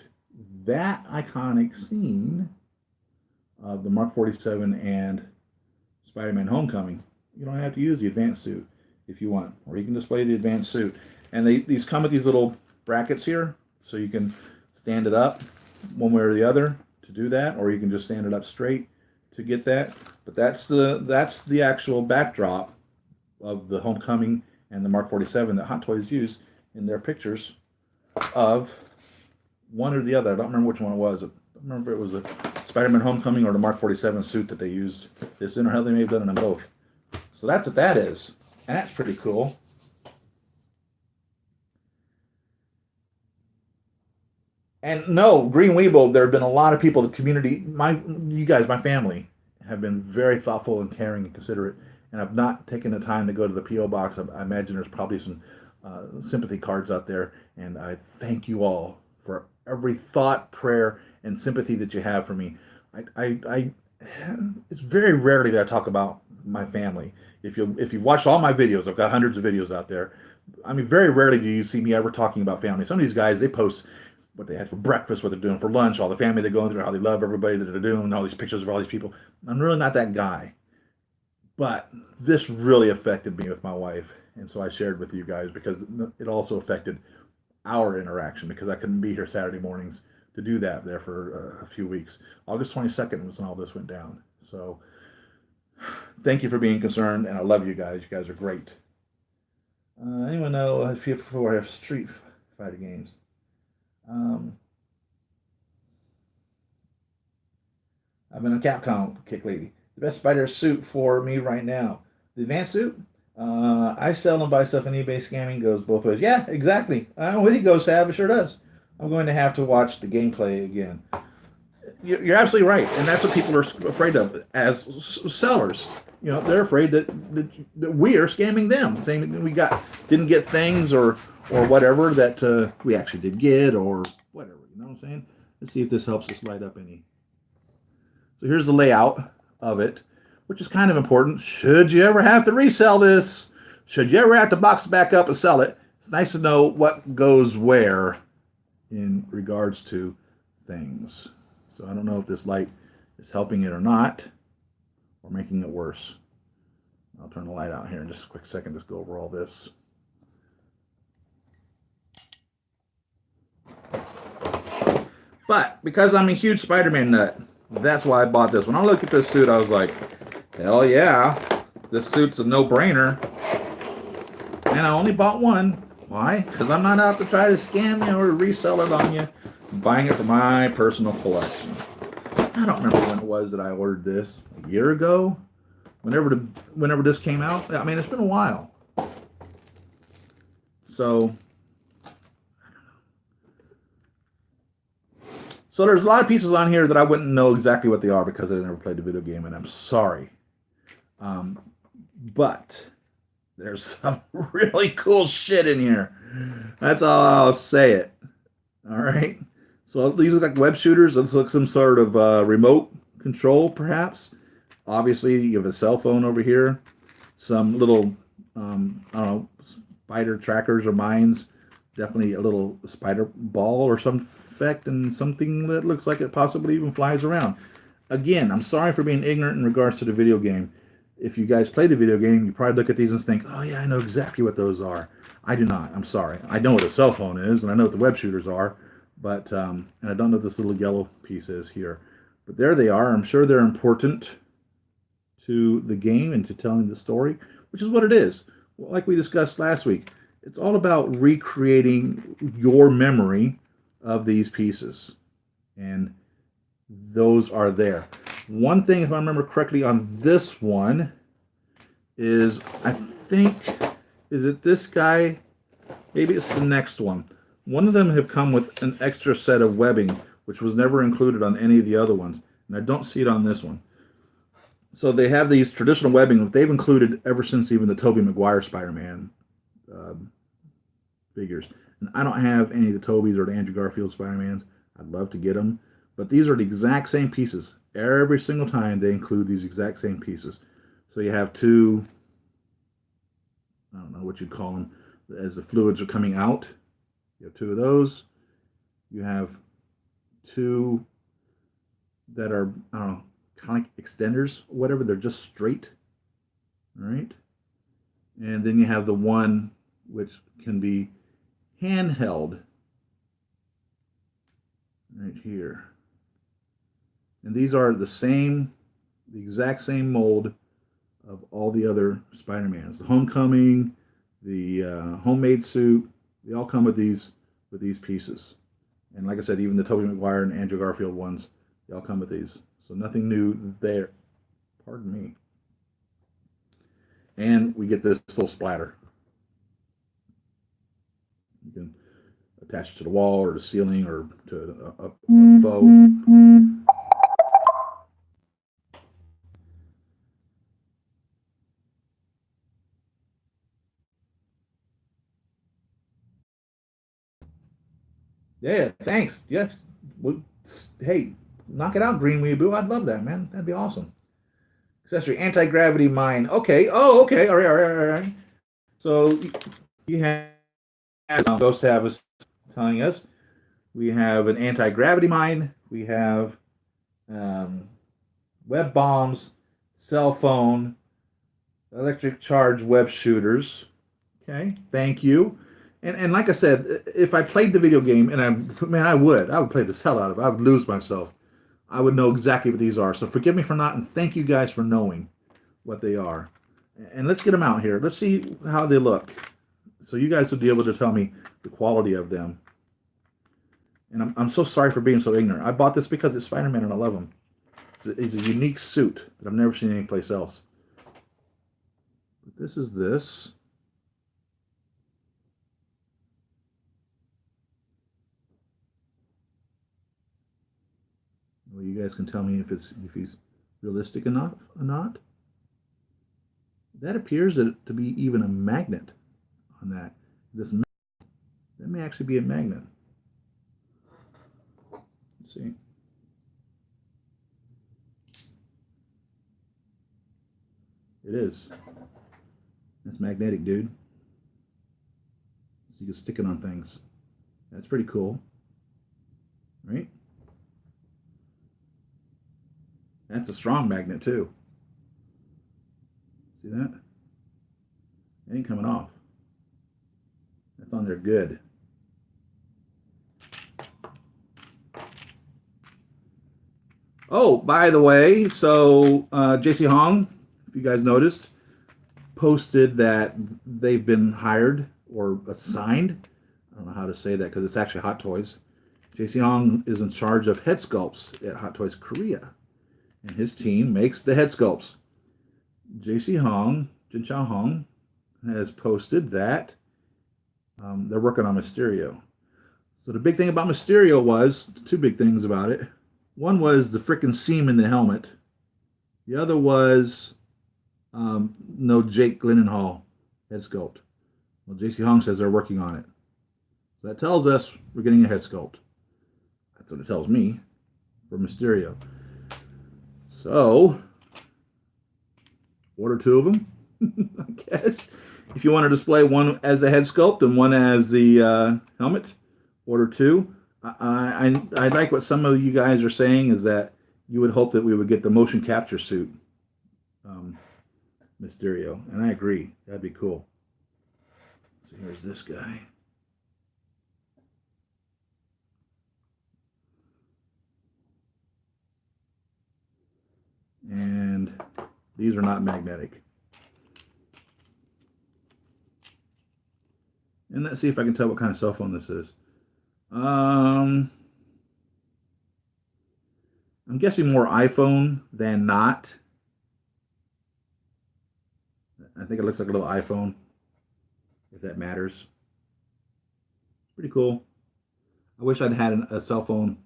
that iconic scene of the Mark 47 and Spider-Man Homecoming. You don't have to use the Advanced Suit if you want, or you can display the Advanced Suit. And these come with these little brackets here, so you can stand it up one way or the other to do that, or you can just stand it up straight to get that. But that's the actual backdrop of the Homecoming and the Mark 47 that Hot Toys used in their pictures of one or the other. I don't remember which one it was. I don't remember if it was a Spider-Man Homecoming or the Mark 47 suit that they used this in, or how they may have done it in both. So that's what that is. And that's pretty cool. And no, Green Weebo, there have been a lot of people, the community, you guys, my family, have been very thoughtful and caring and considerate. And I've not taken the time to go to the P.O. box. I imagine there's probably some sympathy cards out there. And I thank you all for every thought, prayer, and sympathy that you have for me. It's very rarely that I talk about my family. If you've watched all my videos, I've got hundreds of videos out there. I mean, very rarely do you see me ever talking about family. Some of these guys, they post what they had for breakfast, what they're doing for lunch, all the family they're going through, how they love everybody that they're doing, all these pictures of all these people. I'm really not that guy. But this really affected me with my wife. And so I shared with you guys because it also affected our interaction, because I couldn't be here Saturday mornings to do that there for a few weeks. August 22nd was when all this went down. So thank you for being concerned, and I love you guys. You guys are great. Anyone know if PS4 have Street Fighter games? I've been a Capcom kick lady. The best spider suit for me right now. The Advanced Suit? I sell and buy stuff on eBay. Scamming goes both ways. Yeah, exactly. I'm with you, Ghost Tab. It sure does. I'm going to have to watch the gameplay again. You're absolutely right, and that's what people are afraid of as sellers. You know, they're afraid that we are scamming them, saying that we didn't get things or whatever that we actually did get, or whatever. You know what I'm saying? Let's see if this helps us light up any. So here's the layout of it, which is kind of important. Should you ever have to resell this, should you ever have to box it back up and sell it, it's nice to know what goes where in regards to things. So I don't know if this light is helping it or not, or making it worse. I'll turn the light out here in just a quick second, just go over all this. But because I'm a huge Spider-Man nut, that's why I bought this. When I looked at this suit, I was like, hell yeah, this suit's a no-brainer. And I only bought one. Why? Because I'm not out to try to scam you or resell it on you. I'm buying it for my personal collection. I don't remember when it was that I ordered this. A year ago? Whenever this came out? I mean, it's been a while. So there's a lot of pieces on here that I wouldn't know exactly what they are because I never played the video game, and I'm sorry. But there's some really cool shit in here. That's all I'll say it. All right. So these look like web shooters. Let's look some sort of remote control, perhaps. Obviously, you have a cell phone over here. Some little, I don't know, spider trackers or mines. Definitely a little spider ball or some effect, and something that looks like it possibly even flies around. again, I'm sorry for being ignorant in regards to the video game. If you guys play the video game, you probably look at these and think, oh yeah, I know exactly what those are. I do not. I'm sorry. I know what a cell phone is, and I know what the web shooters are, but and I don't know what this little yellow piece is here. But there they are. I'm sure they're important to the game and to telling the story, which is what it is. Like we discussed last week, it's all about recreating your memory of these pieces. And those are there. One thing, if I remember correctly, on this one is, I think, is it this guy? Maybe it's the next one. One of them have come with an extra set of webbing, which was never included on any of the other ones. And I don't see it on this one. So they have these traditional webbing that they've included ever since even the Tobey Maguire Spider-Man figures. And I don't have any of the Tobeys or the Andrew Garfield Spider-Mans. I'd love to get them. But these are the exact same pieces. Every single time they include these exact same pieces. So you have two, I don't know what you'd call them, as the fluids are coming out. You have two of those. You have two that are, I don't know, kind of like extenders or whatever. They're just straight. All right. And then you have the one which can be handheld right here. And these are the exact same mold of all the other Spider-Mans. The Homecoming, the homemade suit, they all come with these pieces. And like I said, even the Tobey Maguire and Andrew Garfield ones, they all come with these. So nothing new there. Pardon me. And we get this little splatter. You can attach it to the wall or the ceiling or to a faux. Yeah, thanks. Yes. Well, hey, knock it out, Green Weeaboo. I'd love that, man. That'd be awesome. Accessory anti-gravity mine. Okay. Oh, okay. All right, all right, all right. So you have Ghost have us telling us we have an anti-gravity mine. We have web bombs, cell phone, electric charge web shooters. Okay, thank you. And like I said, if I played the video game, and I would play this hell out of it. I would lose myself. I would know exactly what these are. So forgive me for not, and thank you guys for knowing what they are. And let's get them out here. Let's see how they look. So you guys will be able to tell me the quality of them. And I'm so sorry for being so ignorant. I bought this because it's Spider-Man and I love him. It's a unique suit that I've never seen anyplace else. But this is this. Well, you guys can tell me if he's realistic enough or not. That appears to be even a magnet on that. That may actually be a magnet. Let's see. It is. That's magnetic, dude. So you can stick it on things. That's pretty cool. Right? That's a strong magnet too. See that? It ain't coming off. That's on there good. Oh, by the way, so JC Hong, if you guys noticed, posted that they've been hired or assigned. I don't know how to say that because it's actually Hot Toys. JC Hong is in charge of head sculpts at Hot Toys Korea. And his team makes the head sculpts. JC Hong, Jin Chao Hong, has posted that they're working on Mysterio. So the big thing about Mysterio was, two big things about it. One was the frickin' seam in the helmet. The other was no Jake Gyllenhaal head sculpt. Well, JC Hong says they're working on it. So that tells us we're getting a head sculpt. That's what it tells me for Mysterio. So, order two of them, I guess. If you want to display one as the head sculpt and one as the helmet, order two. I like what some of you guys are saying is that you would hope that we would get the motion capture suit Mysterio, and I agree. That'd be cool. So here's this guy. And these are not magnetic. And let's see if I can tell what kind of cell phone this is. I'm guessing more iPhone than not. I think it looks like a little iPhone, if that matters. Pretty cool. I wish I'd had a cell phone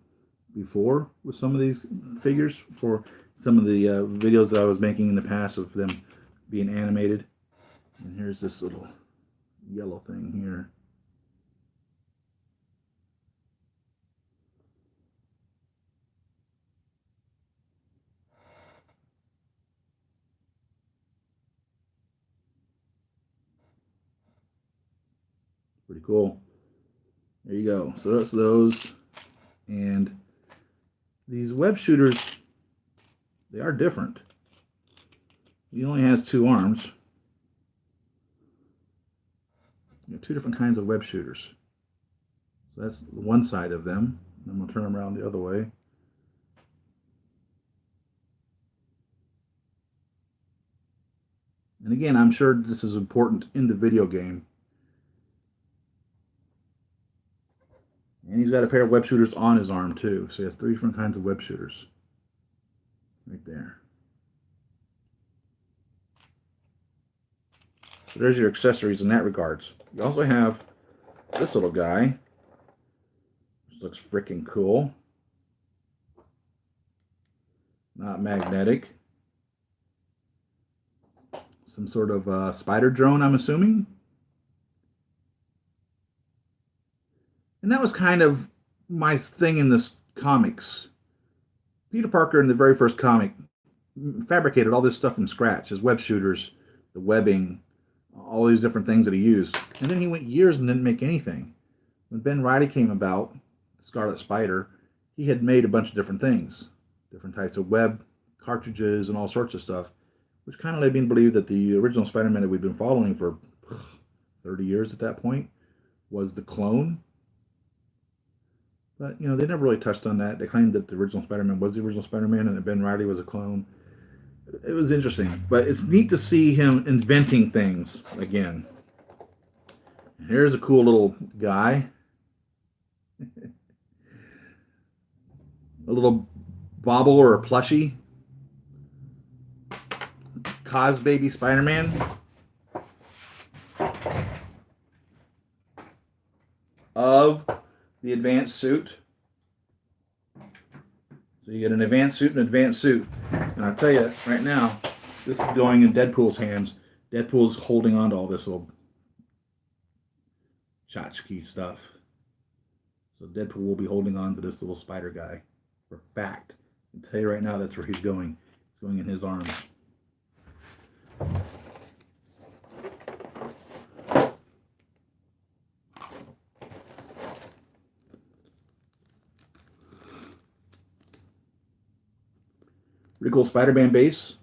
before with some of these figures for some of the videos that I was making in the past of them being animated. And here's this little yellow thing here. Pretty cool. There you go. So that's those. And these web shooters, they are different. He only has 2 arms. You have 2 different kinds of web shooters. So that's one side of them. I'm going to turn them around the other way. And again, I'm sure this is important in the video game. And he's got a pair of web shooters on his arm too. So he has 3 different kinds of web shooters. Right there. So there's your accessories in that regards. You also have this little guy. This looks freaking cool. Not magnetic. Some sort of spider drone, I'm assuming. And that was kind of my thing in this comics. Peter Parker in the very first comic fabricated all this stuff from scratch. His web shooters, the webbing, all these different things that he used. And then he went years and didn't make anything. When Ben Reilly came about, Scarlet Spider, he had made a bunch of different things. Different types of web cartridges and all sorts of stuff. Which kind of led me to believe that the original Spider-Man that we've been following for 30 years at that point was the clone. But, you know, they never really touched on that. They claimed that the original Spider-Man was the original Spider-Man and that Ben Reilly was a clone. It was interesting. But it's neat to see him inventing things again. Here's a cool little guy. A little bauble or a plushie. Cos Baby Spider-Man. Of the Advanced Suit. So you get an Advanced Suit and an Advanced Suit. And I'll tell you right now, this is going in Deadpool's hands. Deadpool's holding on to all this little tchotchke stuff. So Deadpool will be holding on to this little spider guy. For fact. I'll tell you right now that's where he's going. He's going in his arms. Pretty cool Spider-Man base.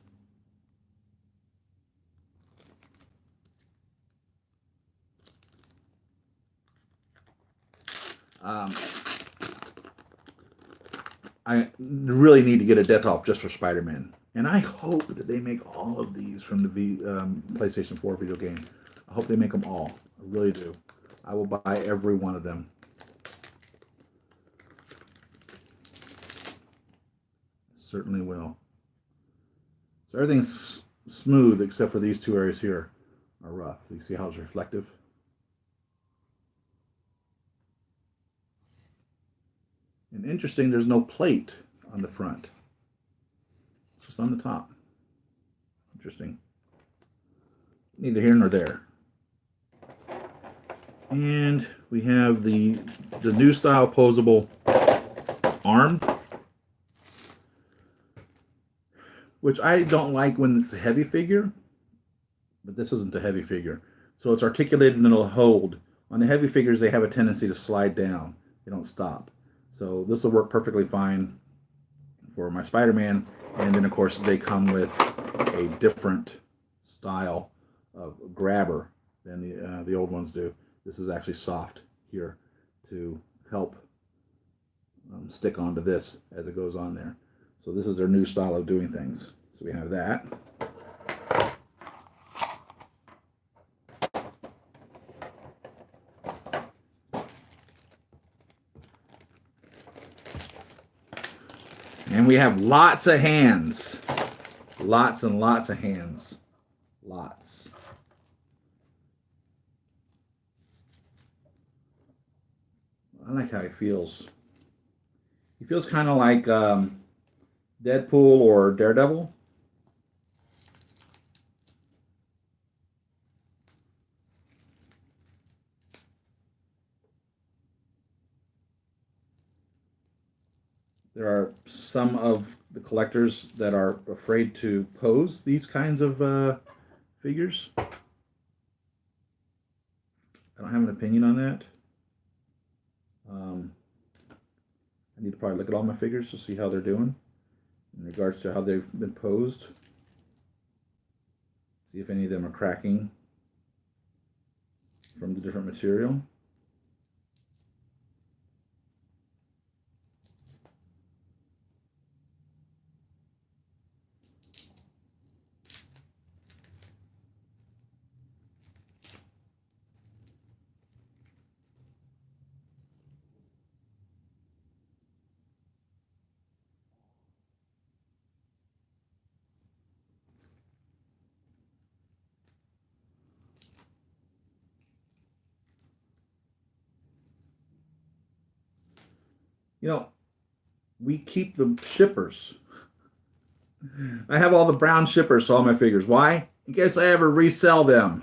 I really need to get a Detolf just for Spider-Man. And I hope that they make all of these from the PlayStation 4 video game. I hope they make them all. I really do. I will buy every one of them. Certainly will. So everything's smooth except for these 2 areas here are rough. You see how it's reflective? And interesting, there's no plate on the front. It's just on the top. Interesting. Neither here nor there. And we have the new style posable arm, which I don't like when it's a heavy figure, but this isn't a heavy figure. So it's articulated and it'll hold. On the heavy figures, they have a tendency to slide down. They don't stop. So this will work perfectly fine for my Spider-Man, and then of course they come with a different style of grabber than the old ones do. This is actually soft here to help stick onto this as it goes on there. So this is their new style of doing things. So we have that. And we have lots of hands. Lots and lots of hands. Lots. I like how he feels. He feels kind of like Deadpool or Daredevil. There are some of the collectors that are afraid to pose these kinds of figures. I don't have an opinion on that. I need to probably look at all my figures to see how they're doing in regards to how they've been posed. See if any of them are cracking from the different material. You know, we keep the shippers. I have all the brown shippers to all my figures. Why? In case I ever resell them.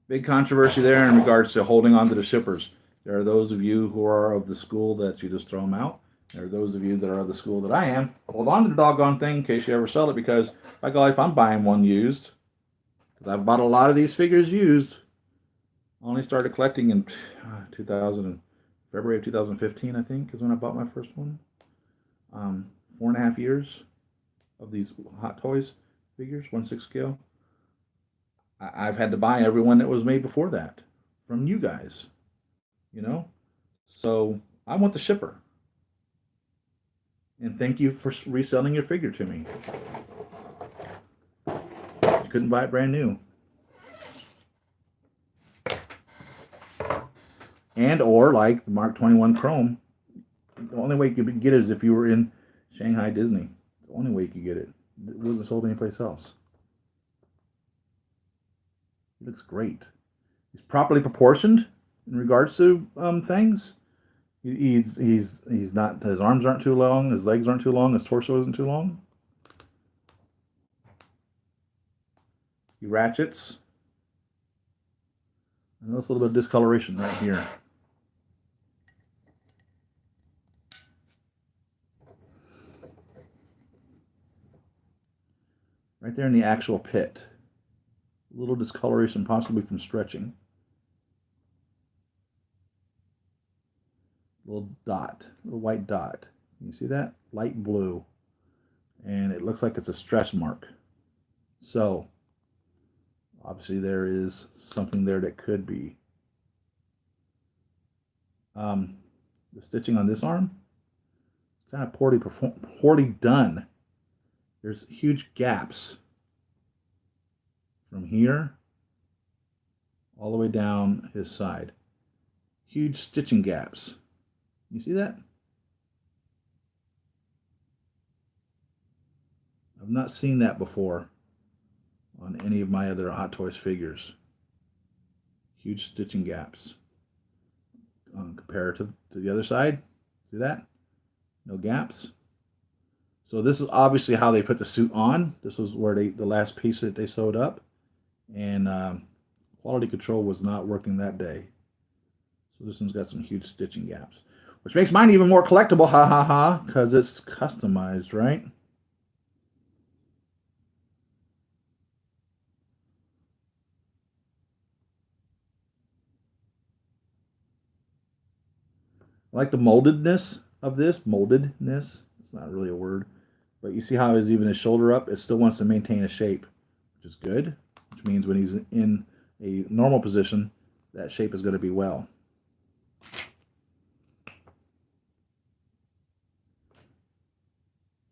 Big controversy there in regards to holding on to the shippers. There are those of you who are of the school that you just throw them out. There are those of you that are of the school that I am. Hold on to the doggone thing in case you ever sell it, because by golly, if I'm buying one used, because I've bought a lot of these figures used. I only started collecting in 2000. February of 2015, I think, is when I bought my first one. 4.5 years of these Hot Toys figures, 1/6 scale. I've had to buy every one that was made before that from you guys, you know? So I want the shipper. And thank you for reselling your figure to me. You couldn't buy it brand new. And or like the Mark 21 Chrome, the only way you could get it is if you were in Shanghai Disney. The only way you could get it. It wasn't sold anyplace else. He looks great. He's properly proportioned in regards to things. He's not. His arms aren't too long. His legs aren't too long. His torso isn't too long. He ratchets. And there's a little bit of discoloration right here. Right there in the actual pit. A little discoloration, possibly from stretching. Little dot, little white dot. You see that? Light blue. And it looks like it's a stretch mark. So, obviously there is something there that could be. The stitching on this arm, kind of poorly done. There's huge gaps from here all the way down his side. Huge stitching gaps. You see that? I've not seen that before on any of my other Hot Toys figures. Huge stitching gaps. Comparative to the other side. See that? No gaps. So this is obviously how they put the suit on. This was where the last piece that they sewed up. And quality control was not working that day. So this one's got some huge stitching gaps. Which makes mine even more collectible, ha ha ha, because it's customized, right? I like the moldedness of this, moldedness. It's not really a word, but you see how his even his shoulder up, it still wants to maintain a shape, which is good, which means when he's in a normal position, that shape is going to be well.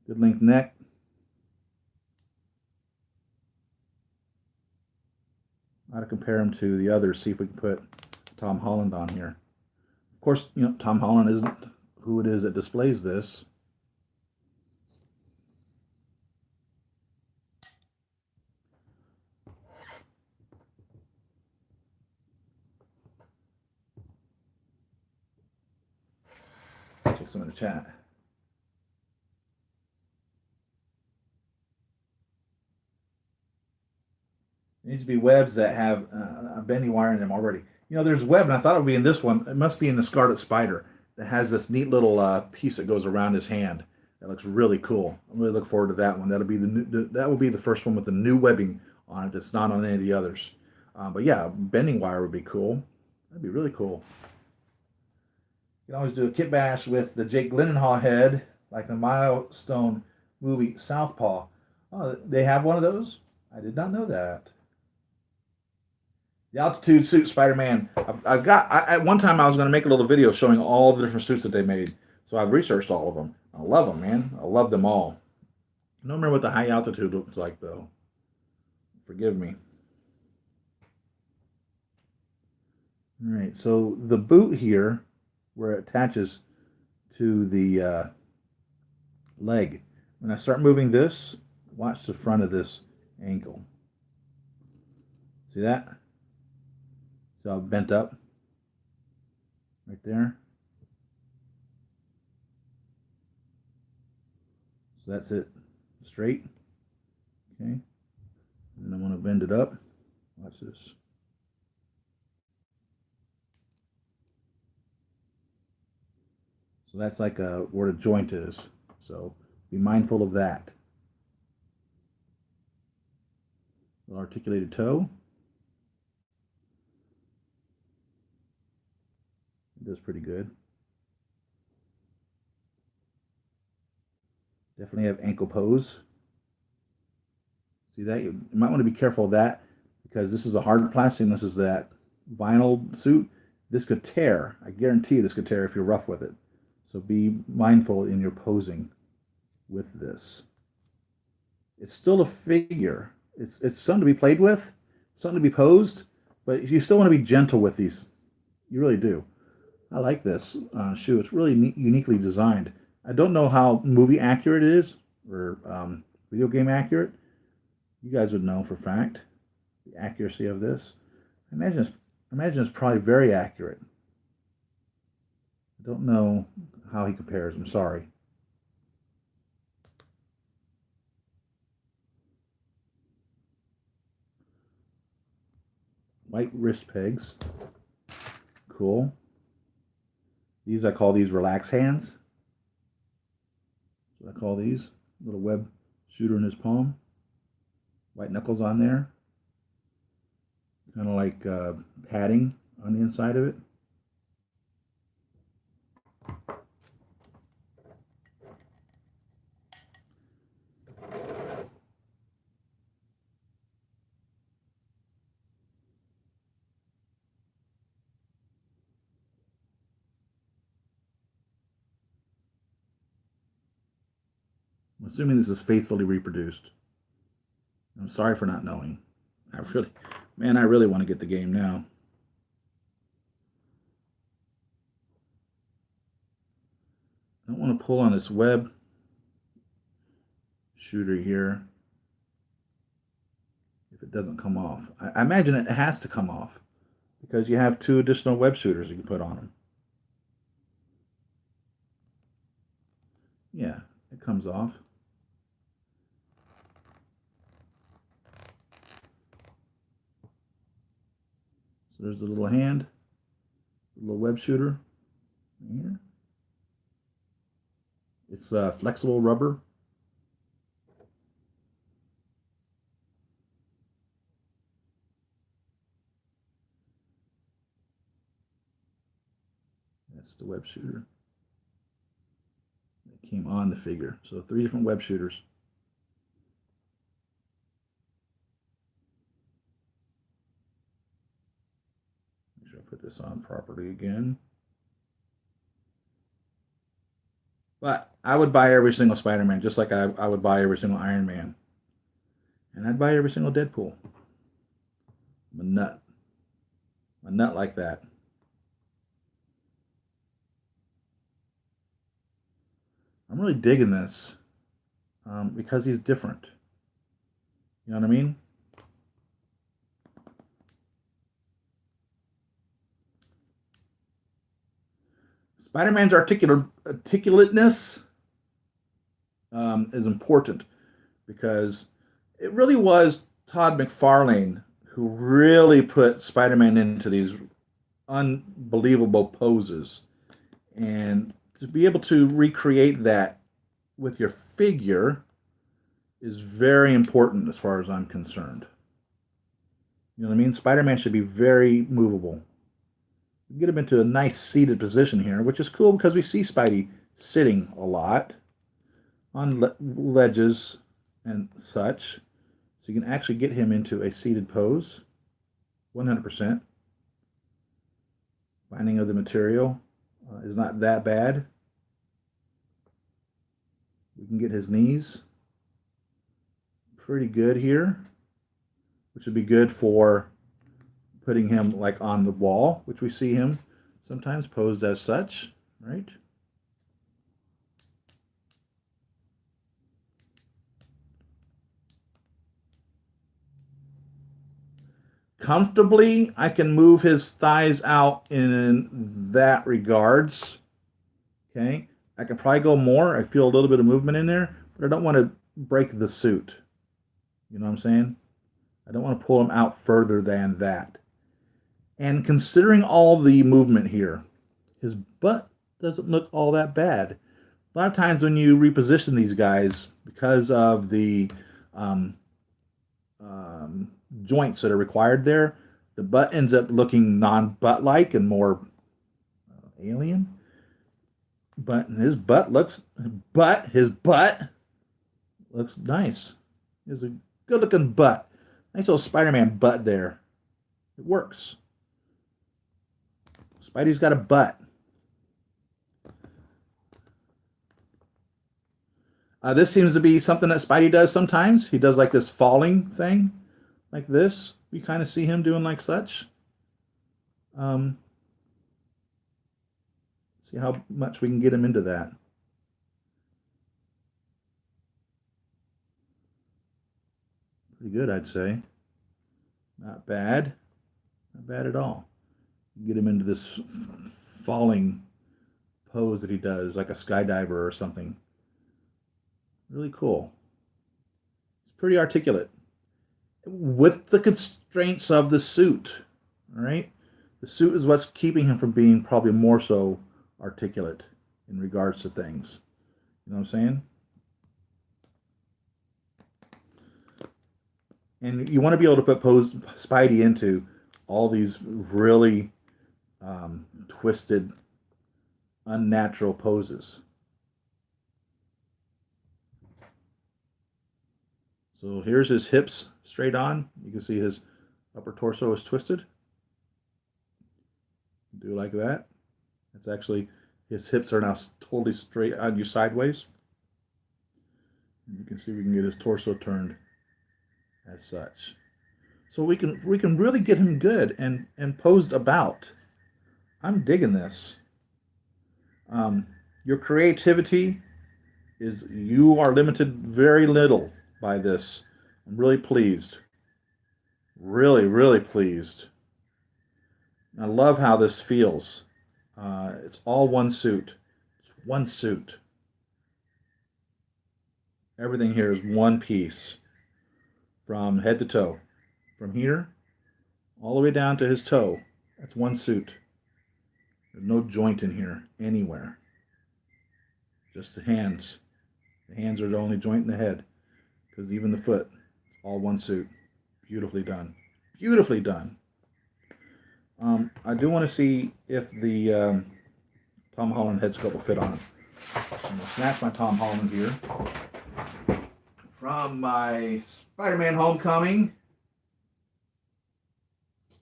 Good length neck. How to compare him to the others, see if we can put Tom Holland on here. Of course, you know, Tom Holland isn't who it is that displays this. Check some in the chat. It needs to be webs that have a bendy wire in them already. You know, there's web, and I thought it would be in this one. It must be in the Scarlet Spider that has this neat little piece that goes around his hand. That looks really cool. I'm really looking forward to that one. That'll be that will be the first one with the new webbing on it that's not on any of the others. But yeah, bending wire would be cool. That'd be really cool. You can always do a kit bash with the Jake Gyllenhaal head, like the Milestone movie Southpaw. Oh, they have one of those? I did not know that. The altitude suit Spider-Man. I've got. At one time, I was going to make a little video showing all the different suits that they made. So I've researched all of them. I love them, man. I love them all. I don't remember what the high altitude looks like, though. Forgive me. All right. So the boot here, where it attaches to the leg. When I start moving this, watch the front of this ankle. See that? So I've bent up right there. So that's it straight. Okay. And I want to bend it up. Watch this. So that's like where the joint is. So be mindful of that. Articulated toe. It does pretty good. Definitely have ankle pose. See that? You might want to be careful of that because this is a hard plastic and this is that vinyl suit. This could tear. I guarantee this could tear if you're rough with it. So be mindful in your posing with this. It's still a figure. It's something to be played with, something to be posed, but you still want to be gentle with these. You really do. I like this shoe. It's really uniquely designed. I don't know how movie accurate it is or video game accurate. You guys would know for a fact the accuracy of this. I imagine it's probably very accurate. I don't know how he compares. I'm sorry. White wrist pegs. Cool. I call these relax hands. That's what I call these. Little web shooter in his palm. White knuckles on there. Kind of like padding on the inside of it. I'm assuming this is faithfully reproduced. I'm sorry for not knowing. I really want to get the game now. I don't want to pull on this web shooter here if it doesn't come off. I imagine it has to come off because you have 2 additional web shooters you can put on them. Yeah, it comes off. So there's the little hand, the little web shooter here. It's flexible rubber. That's the web shooter. came on the figure. So 3 different web shooters. Make sure I put this on properly again. But I would buy every single Spider-Man, just like I would buy every single Iron Man. And I'd buy every single Deadpool. I'm a nut. I'm a nut like that. I'm really digging this because he's different. You know what I mean? Spider-Man's articulateness is important because it really was Todd McFarlane who really put Spider-Man into these unbelievable poses. And to be able to recreate that with your figure is very important as far as I'm concerned. You know what I mean? Spider-Man should be very movable. Get him into a nice seated position here, which is cool because we see Spidey sitting a lot on ledges and such. So you can actually get him into a seated pose, 100%. Binding of the material is not that bad. We can get his knees pretty good here, which would be good for putting him like on the wall, which we see him sometimes posed as such, right? Comfortably, I can move his thighs out in that regards. Okay, I can probably go more. I feel a little bit of movement in there, but I don't want to break the suit. You know what I'm saying? I don't want to pull him out further than that. And considering all the movement here, his butt doesn't look all that bad. A lot of times when you reposition these guys, because of the joints that are required there, the butt ends up looking non-butt-like and more alien. But his butt looks nice. It's a good-looking butt. Nice little Spider-Man butt there. It works. Spidey's got a butt. This seems to be something that Spidey does sometimes. He does like this falling thing, like this. We kind of see him doing like such. See how much we can get him into that. Pretty good, I'd say. Not bad. Not bad at all. Get him into this falling pose that he does, like a skydiver or something. Really cool. It's pretty articulate. With the constraints of the suit. All right? The suit is what's keeping him from being probably more so articulate in regards to things. You know what I'm saying? And you want to be able to put Spidey into all these really twisted, unnatural poses. So here's his hips straight on. You can see his upper torso is twisted. Do like that. It's actually, his hips are now totally straight on you sideways. You can see we can get his torso turned as such. So we can really get him good and posed about. I'm digging this. Your creativity is, you are limited very little by this. I'm really pleased. Really, really pleased. I love how this feels. It's all one suit. It's one suit. Everything here is one piece from head to toe. From here all the way down to his toe. That's one suit. There's no joint in here anywhere. Just the hands. The hands are the only joint in the head. Because even the foot, it's all one suit. Beautifully done. Beautifully done. I do want to see if the Tom Holland head sculpt will fit on him. I'm gonna snatch my Tom Holland here from my Spider-Man Homecoming.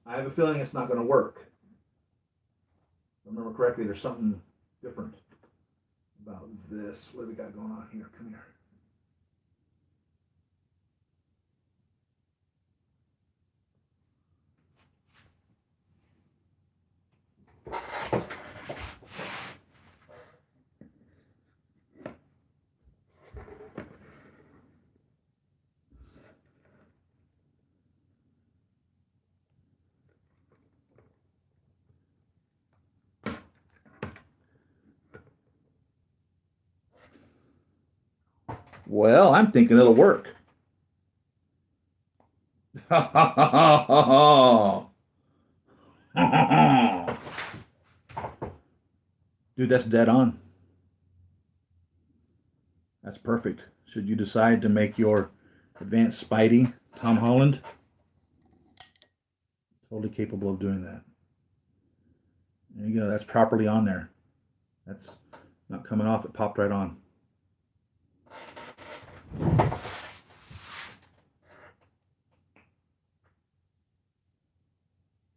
I have a feeling it's not going to work. If I remember correctly, there's something different about this. What do we got going on here? Come here. Well, I'm thinking it'll work. Dude, that's dead on. That's perfect. Should you decide to make your advanced Spidey Tom Holland, totally capable of doing that. There you go. That's properly on there. That's not coming off. It popped right on.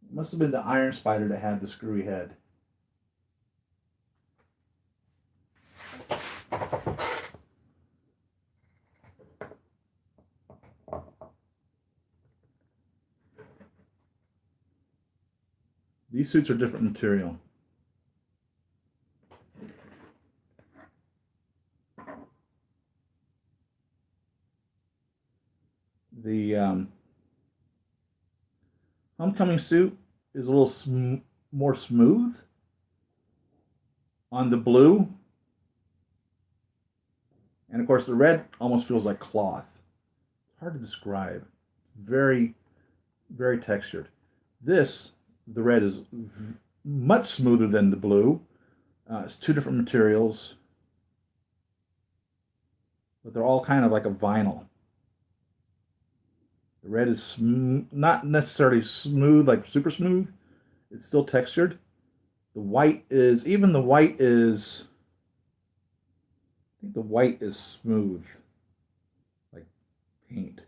It must have been the Iron Spider that had the screwy head. These suits are different material. The Homecoming suit is a little more smooth on the blue. And of course, the red almost feels like cloth. Hard to describe. Very, very textured. This, the red, is much smoother than the blue. It's two different materials, but they're all kind of like a vinyl. The red is not necessarily smooth, like super smooth. It's still textured. The white is, even the white is, I think the white is smooth, like paint.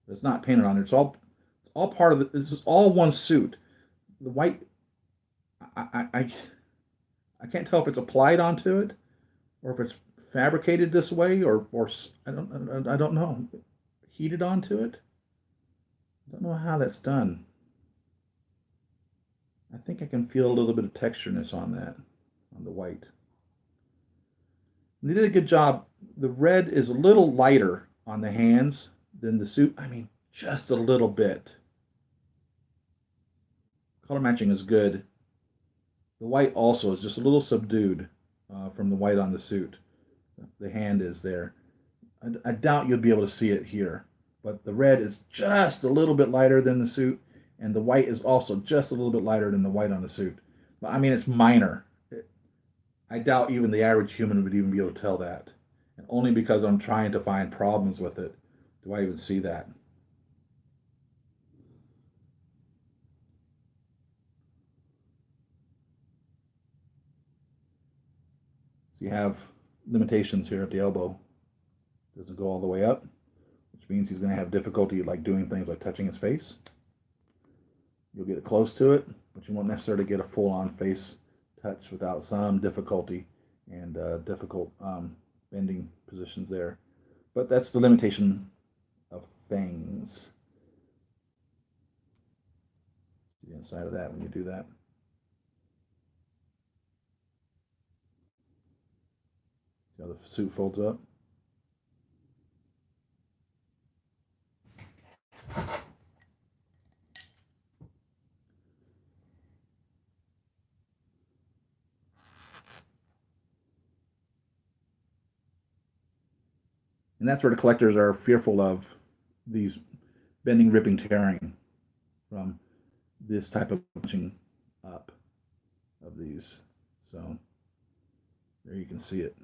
But it's not painted on there. It's all part of the, it's all one suit. The white, I can't tell if it's applied onto it or if it's fabricated this way or I don't know. Heated onto it. I don't know how that's done. I think I can feel a little bit of textureness on that, on the white. And they did a good job. The red is a little lighter on the hands than the suit. I mean, just a little bit. Color matching is good. The white also is just a little subdued from the white on the suit. The hand is there. I doubt you'll be able to see it here, but the red is just a little bit lighter than the suit, and the white is also just a little bit lighter than the white on the suit. But I mean, it's minor. I doubt even the average human would even be able to tell that. And only because I'm trying to find problems with it do I even see that. So you have limitations here at the elbow. Doesn't go all the way up, which means he's going to have difficulty like doing things like touching his face. You'll get close to it, but you won't necessarily get a full-on face touch without some difficulty and difficult bending positions there. But that's the limitation of things. The inside of that when you do that. See how the suit folds up? And that's where the collectors are fearful of these bending, ripping, tearing from this type of punching up of these. So there you can see it.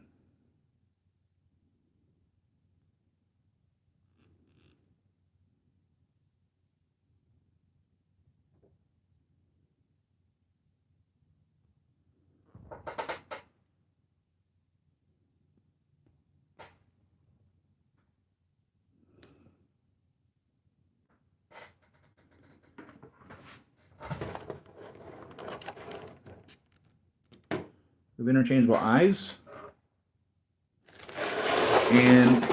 with interchangeable eyes. And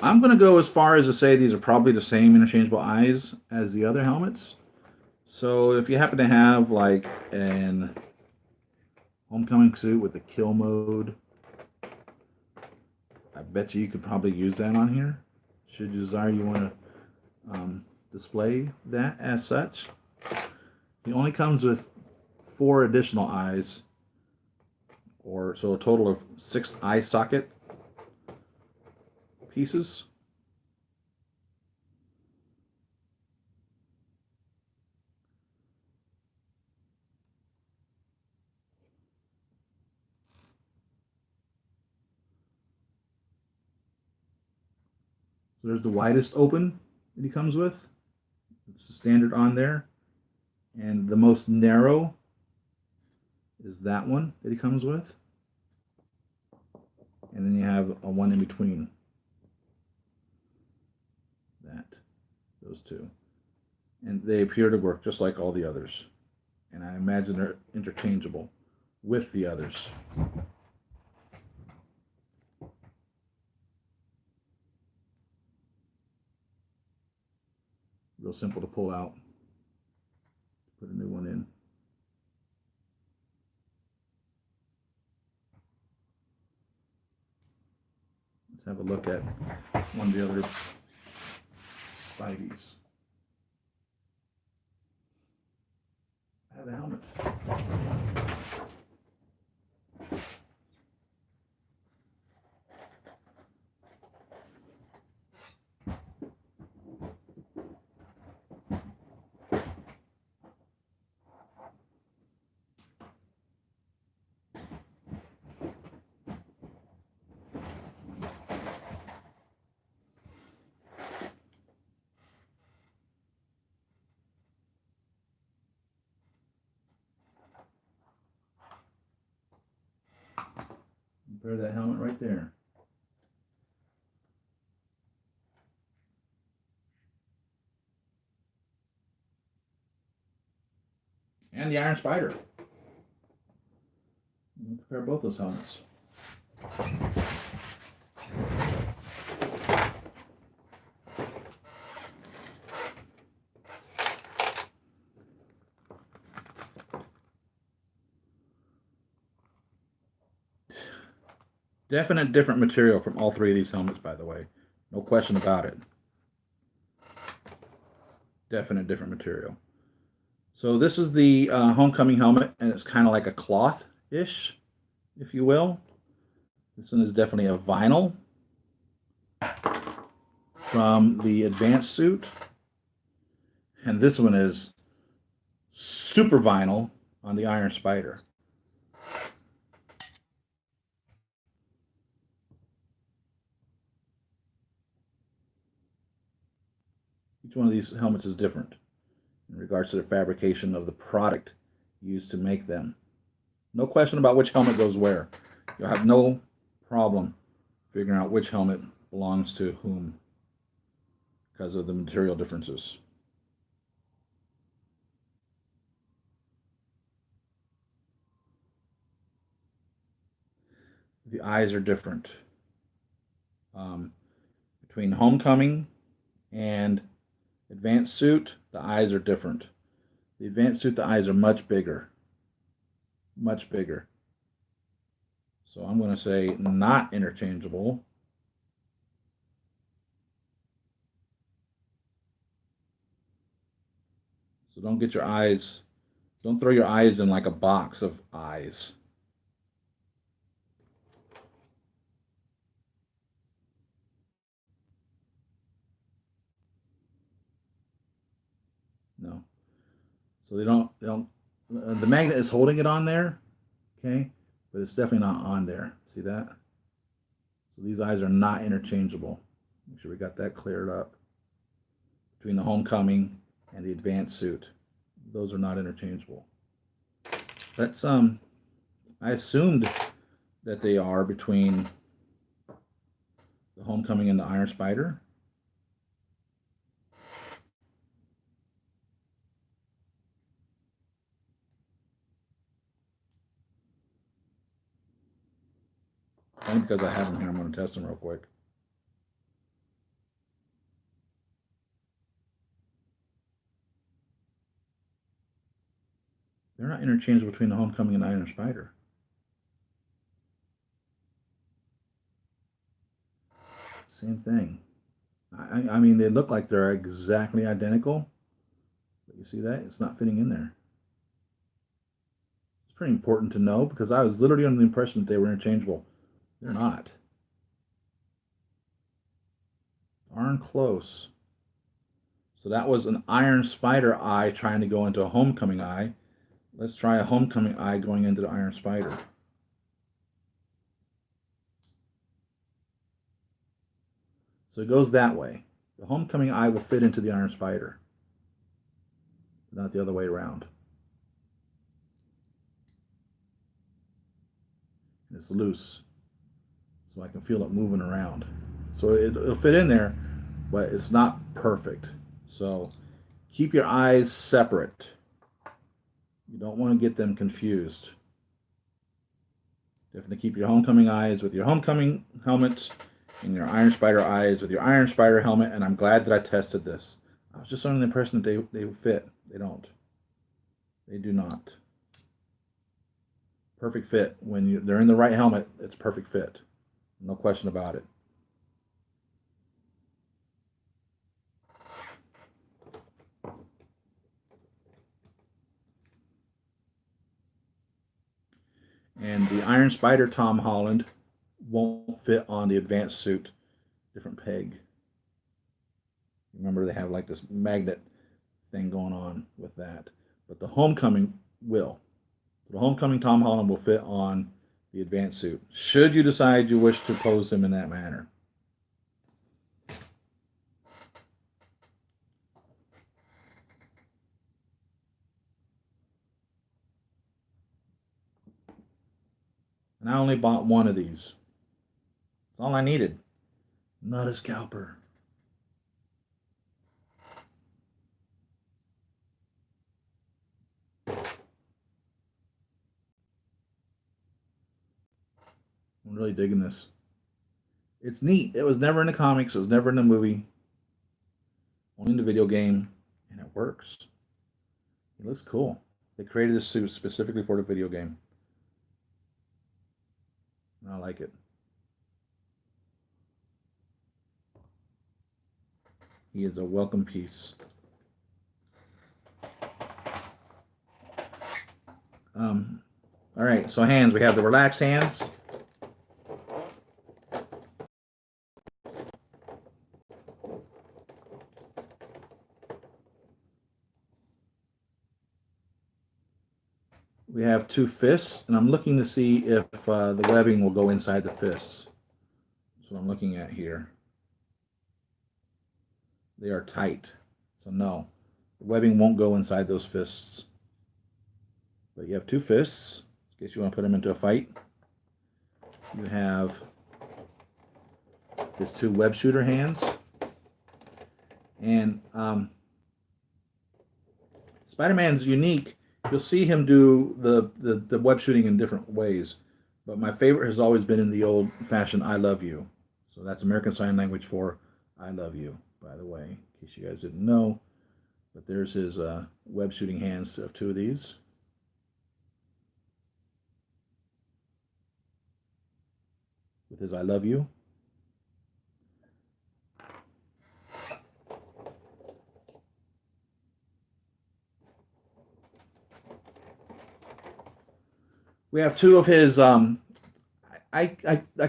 I'm going to go as far as to say these are probably the same interchangeable eyes as the other helmets. So if you happen to have like an homecoming suit with the kill mode, I bet you could probably use that on here. Should you desire, you want to display that as such. It only comes with 4 additional eyes, or so a total of 6 eye socket pieces. So there's the widest open that he comes with. It's the standard on there. And the most narrow is that one that he comes with. And then you have a one in between that, those two. And they appear to work just like all the others. And I imagine they're interchangeable with the others. Real simple to pull out. Put a new one in. Let's have a look at one of the other Spideys. I have a helmet. Compare that helmet right there. And the Iron Spider. Compare both those helmets. Definite different material from all 3 of these helmets, by the way. No question about it. Definite different material. So this is the homecoming helmet, and it's kind of like a cloth-ish, if you will. This one is definitely a vinyl from the Advanced Suit. And this one is super vinyl on the Iron Spider. Each one of these helmets is different in regards to the fabrication of the product used to make them. No question about which helmet goes where. You'll have no problem figuring out which helmet belongs to whom because of the material differences. The eyes are different. Between Homecoming and Advanced Suit, the eyes are different. The Advanced Suit, the eyes are much bigger. Much bigger. So I'm going to say not interchangeable. So don't get your eyes, don't throw your eyes in like a box of eyes. No. So the magnet is holding it on there, okay? But it's definitely not on there. See that? So these eyes are not interchangeable. Make sure we got that cleared up. Between the Homecoming and the Advanced Suit. Those are not interchangeable. That's I assumed that they are between the Homecoming and the Iron Spider. Only because I have them here, I'm going to test them real quick. They're not interchangeable between the Homecoming and Iron Spider. Same thing. I mean, they look like they're exactly identical. But you see that? It's not fitting in there. It's pretty important to know because I was literally under the impression that they were interchangeable. They're not. Darn close. So that was an Iron Spider eye trying to go into a Homecoming eye. Let's try a Homecoming eye going into the Iron Spider. So it goes that way. The Homecoming eye will fit into the Iron Spider, not the other way around. And it's loose, so I can feel it moving around. So it'll fit in there, but it's not perfect. So keep your eyes separate. You don't want to get them confused. Definitely keep your Homecoming eyes with your Homecoming helmets and your Iron Spider eyes with your Iron Spider helmet, and I'm glad that I tested this. I was just under the impression that they fit. They don't. They do not. Perfect fit. When they're in the right helmet, it's perfect fit. No question about it. And the Iron Spider Tom Holland won't fit on the Advanced Suit. Different peg. Remember, they have like this magnet thing going on with that. But the Homecoming will. The Homecoming Tom Holland will fit on the Advanced Suit, should you decide you wish to pose him in that manner. And I only bought one of these. That's all I needed. Not a scalper. I'm really digging this. It's neat. It was never in the comics. It was never in the movie. Only in the video game. And it works. It looks cool. They created this suit specifically for the video game. And I like it. He is a welcome piece. All right, so hands. We have the relaxed hands. We have two fists, and I'm looking to see if the webbing will go inside the fists. That's what I'm looking at here. They are tight, so no. The webbing won't go inside those fists. But you have two fists, in case you want to put them into a fight. You have his two web shooter hands. And Spider-Man's unique. You'll see him do the web shooting in different ways. But my favorite has always been in the old-fashioned I love you. So that's American Sign Language for I love you, by the way, in case you guys didn't know. But there's his web shooting hands of two of these. With his I love you. We have two of his I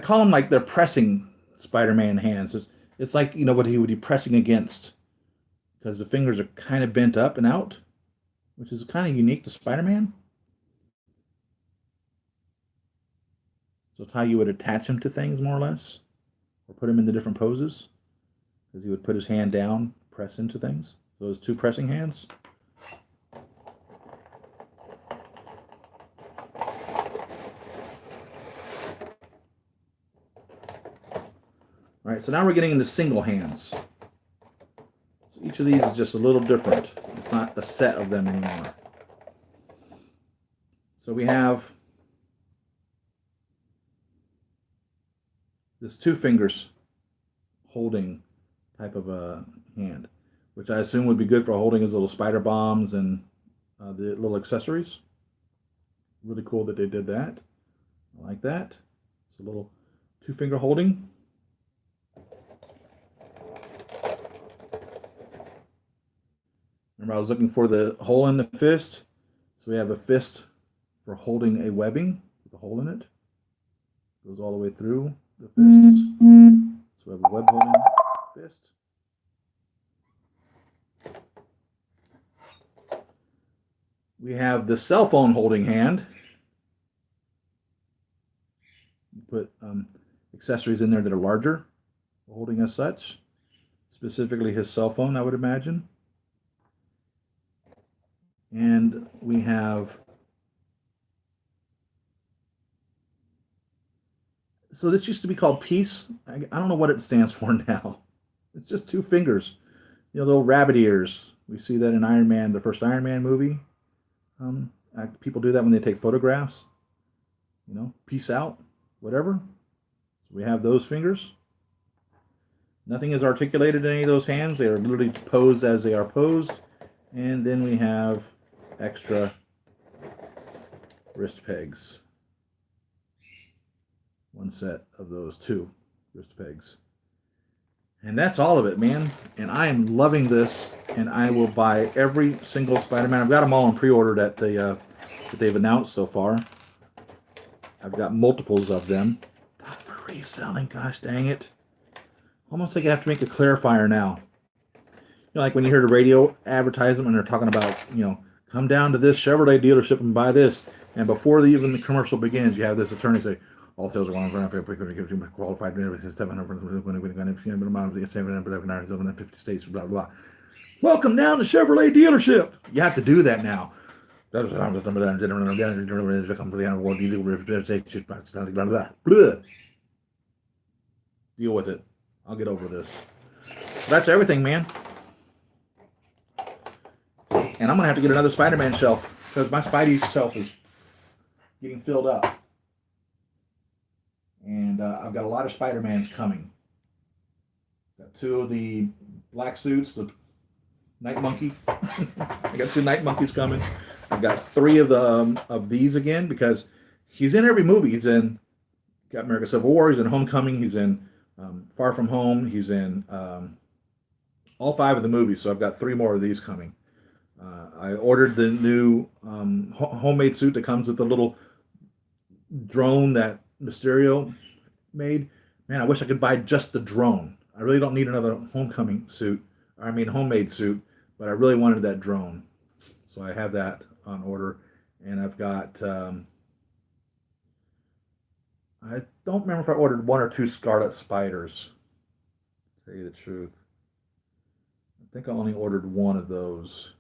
call them like they're pressing Spider-Man hands. It's like, you know, what he would be pressing against, because the fingers are kind of bent up and out, which is kind of unique to Spider-Man. So it's how you would attach him to things, more or less, or put him into different poses, because he would put his hand down, press into things. So those two pressing hands. All right, so now we're getting into single hands. So each of these is just a little different. It's not a set of them anymore. So we have this two fingers holding type of a hand, which I assume would be good for holding his little spider bombs and the little accessories. Really cool that they did that. I like that. It's a little two finger holding. Remember, I was looking for the hole in the fist. So we have a fist for holding a webbing with a hole in it. Goes all the way through the fist. So we have a web holding fist. We have the cell phone holding hand. You put accessories in there that are larger, holding as such. Specifically his cell phone, I would imagine. And we have, so this used to be called peace. I don't know what it stands for now. It's just two fingers. You know, little rabbit ears. We see that in Iron Man, the first Iron Man movie. People do that when they take photographs. You know, peace out, whatever. So we have those fingers. Nothing is articulated in any of those hands. They are literally posed as they are posed. And then we have extra wrist pegs. One set of those two wrist pegs. And that's all of it, man. And I am loving this. And I will buy every single Spider-Man. I've got them all in pre-order that they've announced so far. I've got multiples of them. Not for reselling, gosh dang it. Almost like I have to make a clarifier now. You know, like when you hear the radio advertisement and they're talking about, you know, come down to this Chevrolet dealership and buy this. And before even the commercial begins, you have this attorney say, all sales are going for qualified 750 states, blah, blah. Welcome down to Chevrolet dealership. You have to do that now. Deal with it. I'll get over this. That's everything, man. And I'm going to have to get another Spider-Man shelf because my Spidey shelf is getting filled up. And I've got a lot of Spider-Mans coming. Got two of the black suits, the Night Monkey. I got two Night Monkeys coming. I've got three of these again because he's in every movie. He's in Captain America Civil War. He's in Homecoming. He's in Far From Home. He's in all 5 of the movies. So I've got 3 more of these coming. I ordered the new homemade suit that comes with the little drone that Mysterio made. Man, I wish I could buy just the drone. I really don't need another homemade suit, but I really wanted that drone. So I have that on order. And I've got, I don't remember if I ordered 1 or 2 Scarlet Spiders. To tell you the truth. I think I only ordered 1 of those.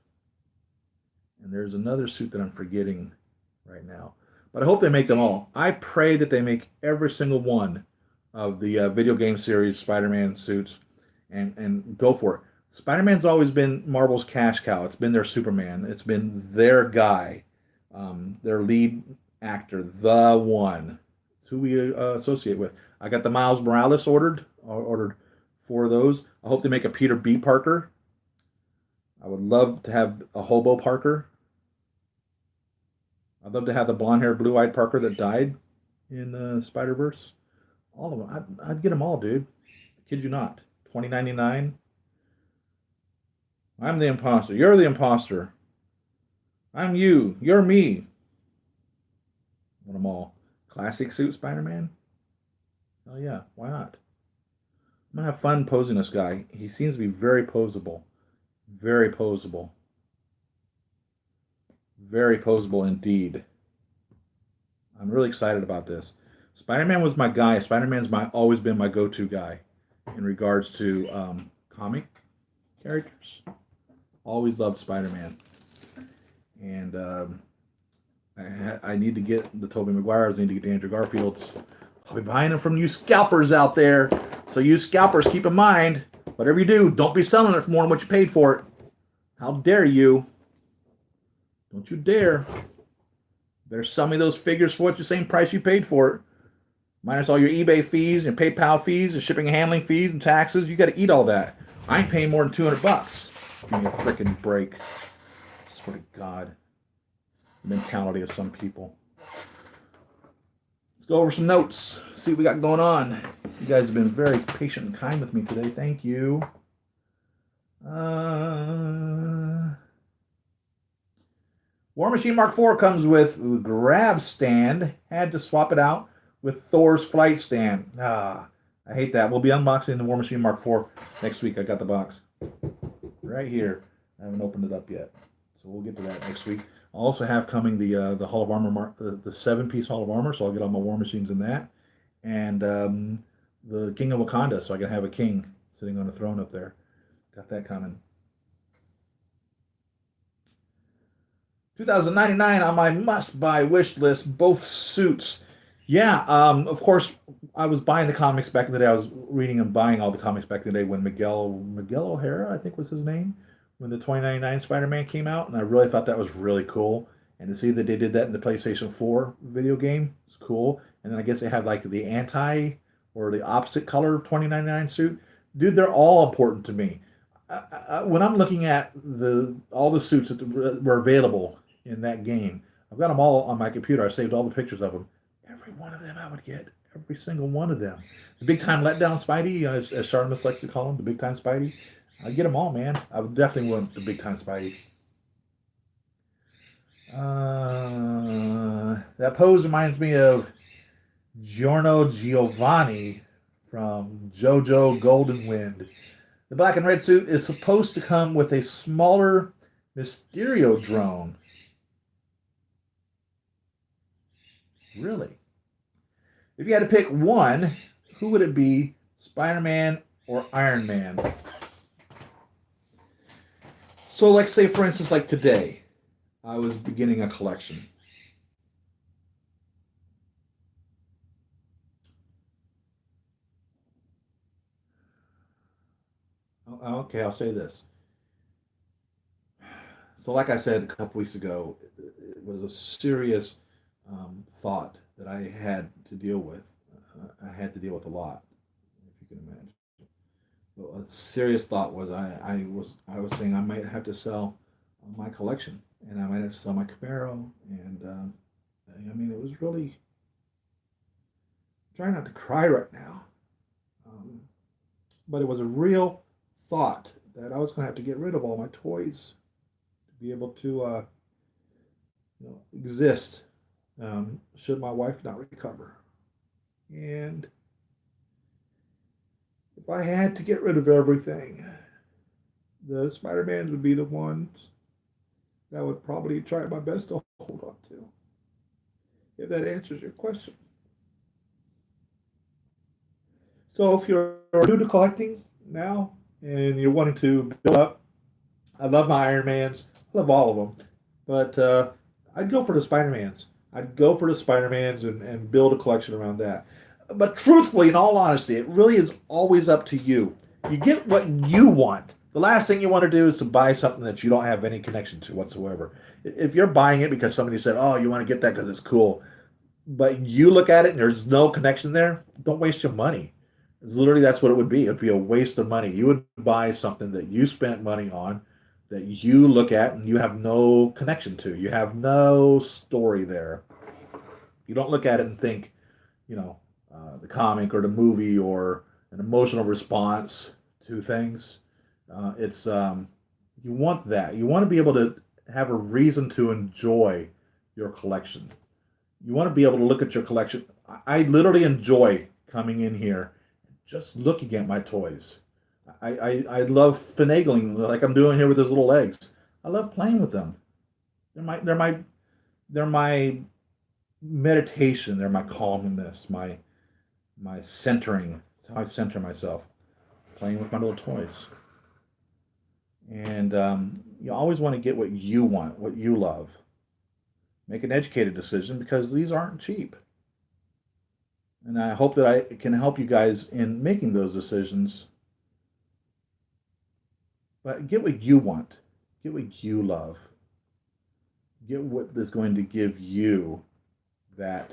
And there's another suit that I'm forgetting right now. But I hope they make them all. I pray that they make every single one of the video game series Spider-Man suits and go for it. Spider-Man's always been Marvel's cash cow. It's been their Superman. It's been their guy, their lead actor, the one. It's who we associate with. I got the Miles Morales ordered 4 of those. I hope they make a Peter B. Parker. I would love to have a Hobo Parker. I'd love to have the blonde-haired, blue-eyed Parker that died in Spider-Verse. All of them. I'd get them all, dude. I kid you not. $20.99. I'm the imposter. You're the imposter. I'm you. You're me. I want them all. Classic suit Spider-Man? Oh yeah, why not? I'm going to have fun posing this guy. He seems to be very posable. Very posable. Very posable indeed. I'm really excited about this. Spider-Man was my guy. Spider-Man's always been my go-to guy in regards to comic characters. Always loved Spider-Man. And I need to get the Tobey Maguires. I need to get the Andrew Garfields. I'll be buying them from you scalpers out there. So you scalpers, keep in mind, whatever you do, don't be selling it for more than what you paid for it. How dare you? Don't you dare. Better sell me those figures for what the same price you paid for it. Minus all your eBay fees, your PayPal fees, and shipping and handling fees and taxes. You got to eat all that. I ain't paying more than $200. Give me a freaking break. I swear to God. The mentality of some people. Let's go over some notes. See what we got going on. You guys have been very patient and kind with me today. Thank you. War Machine Mark IV comes with the grab stand. Had to swap it out with Thor's flight stand. I hate that. We'll be unboxing the War Machine Mark IV next week. I got the box right here. I haven't opened it up yet, so we'll get to that next week. I'll also have coming the Hall of Armor, the 7-piece Hall of Armor, so I'll get all my War Machines in that, and the King of Wakanda, so I can have a king sitting on a throne up there. Got that coming. $2,099 on my must-buy wish list. Both suits. Yeah, of course, I was buying the comics back in the day. I was reading and buying all the comics back in the day when Miguel O'Hara, I think was his name, when the 2099 Spider-Man came out, and I really thought that was really cool. And to see that they did that in the PlayStation 4 video game was cool. And then I guess they had like the anti or the opposite color 2099 suit. Dude, they're all important to me. When I'm looking at all the suits that were available in that game, I've got them all on my computer. I saved all the pictures of them. Every one of them I would get. Every single one of them. The big time letdown Spidey, as Sharmus likes to call him, the big time Spidey. I get them all, man. I would definitely want the big time Spidey. That pose reminds me of Giorno Giovanni from JoJo Golden Wind. The black and red suit is supposed to come with a smaller Mysterio drone. Really? If you had to pick one, who would it be? Spider-Man or Iron Man? So, let's say, for instance, like today, I was beginning a collection. Okay, I'll say this. So, like I said a couple weeks ago, it was a serious thought that I had to deal with. I had to deal with a lot, if you can imagine. But a serious thought was I was saying I might have to sell my collection, and I might have to sell my Camaro, and I mean it was really trying not to cry right now, um, but it was a real thought that I was going to have to get rid of all my toys to be able to exist should my wife not recover. And if I had to get rid of everything, the Spider-Mans would be the ones that I would probably try my best to hold on to. If that answers your question. So if you're new to collecting now and you're wanting to build up, I love my Iron Mans. I love all of them. But I'd go for the Spider-Mans. I'd go for the Spider-Mans and build a collection around that. But truthfully, in all honesty, it really is always up to you. You get what you want. The last thing you want to do is to buy something that you don't have any connection to whatsoever. If you're buying it because somebody said, oh, you want to get that because it's cool, but you look at it and there's no connection there, don't waste your money. It's literally that's what it would be. It'd be a waste of money. You would buy something that you spent money on, that you look at and you have no connection to. You have no story there. You don't look at it and think, the comic or the movie or an emotional response to things. It's You want that. You want to be able to have a reason to enjoy your collection. You want to be able to look at your collection. I literally enjoy coming in here, just looking at my toys. I love finagling like I'm doing here with his little legs. I love playing with them. They're my meditation. They're my calmness. My centering. It's how I center myself. Playing with my little toys. And you always want to get what you want, what you love. Make an educated decision because these aren't cheap. And I hope that I can help you guys in making those decisions. But get what you want. Get what you love. Get what is going to give you that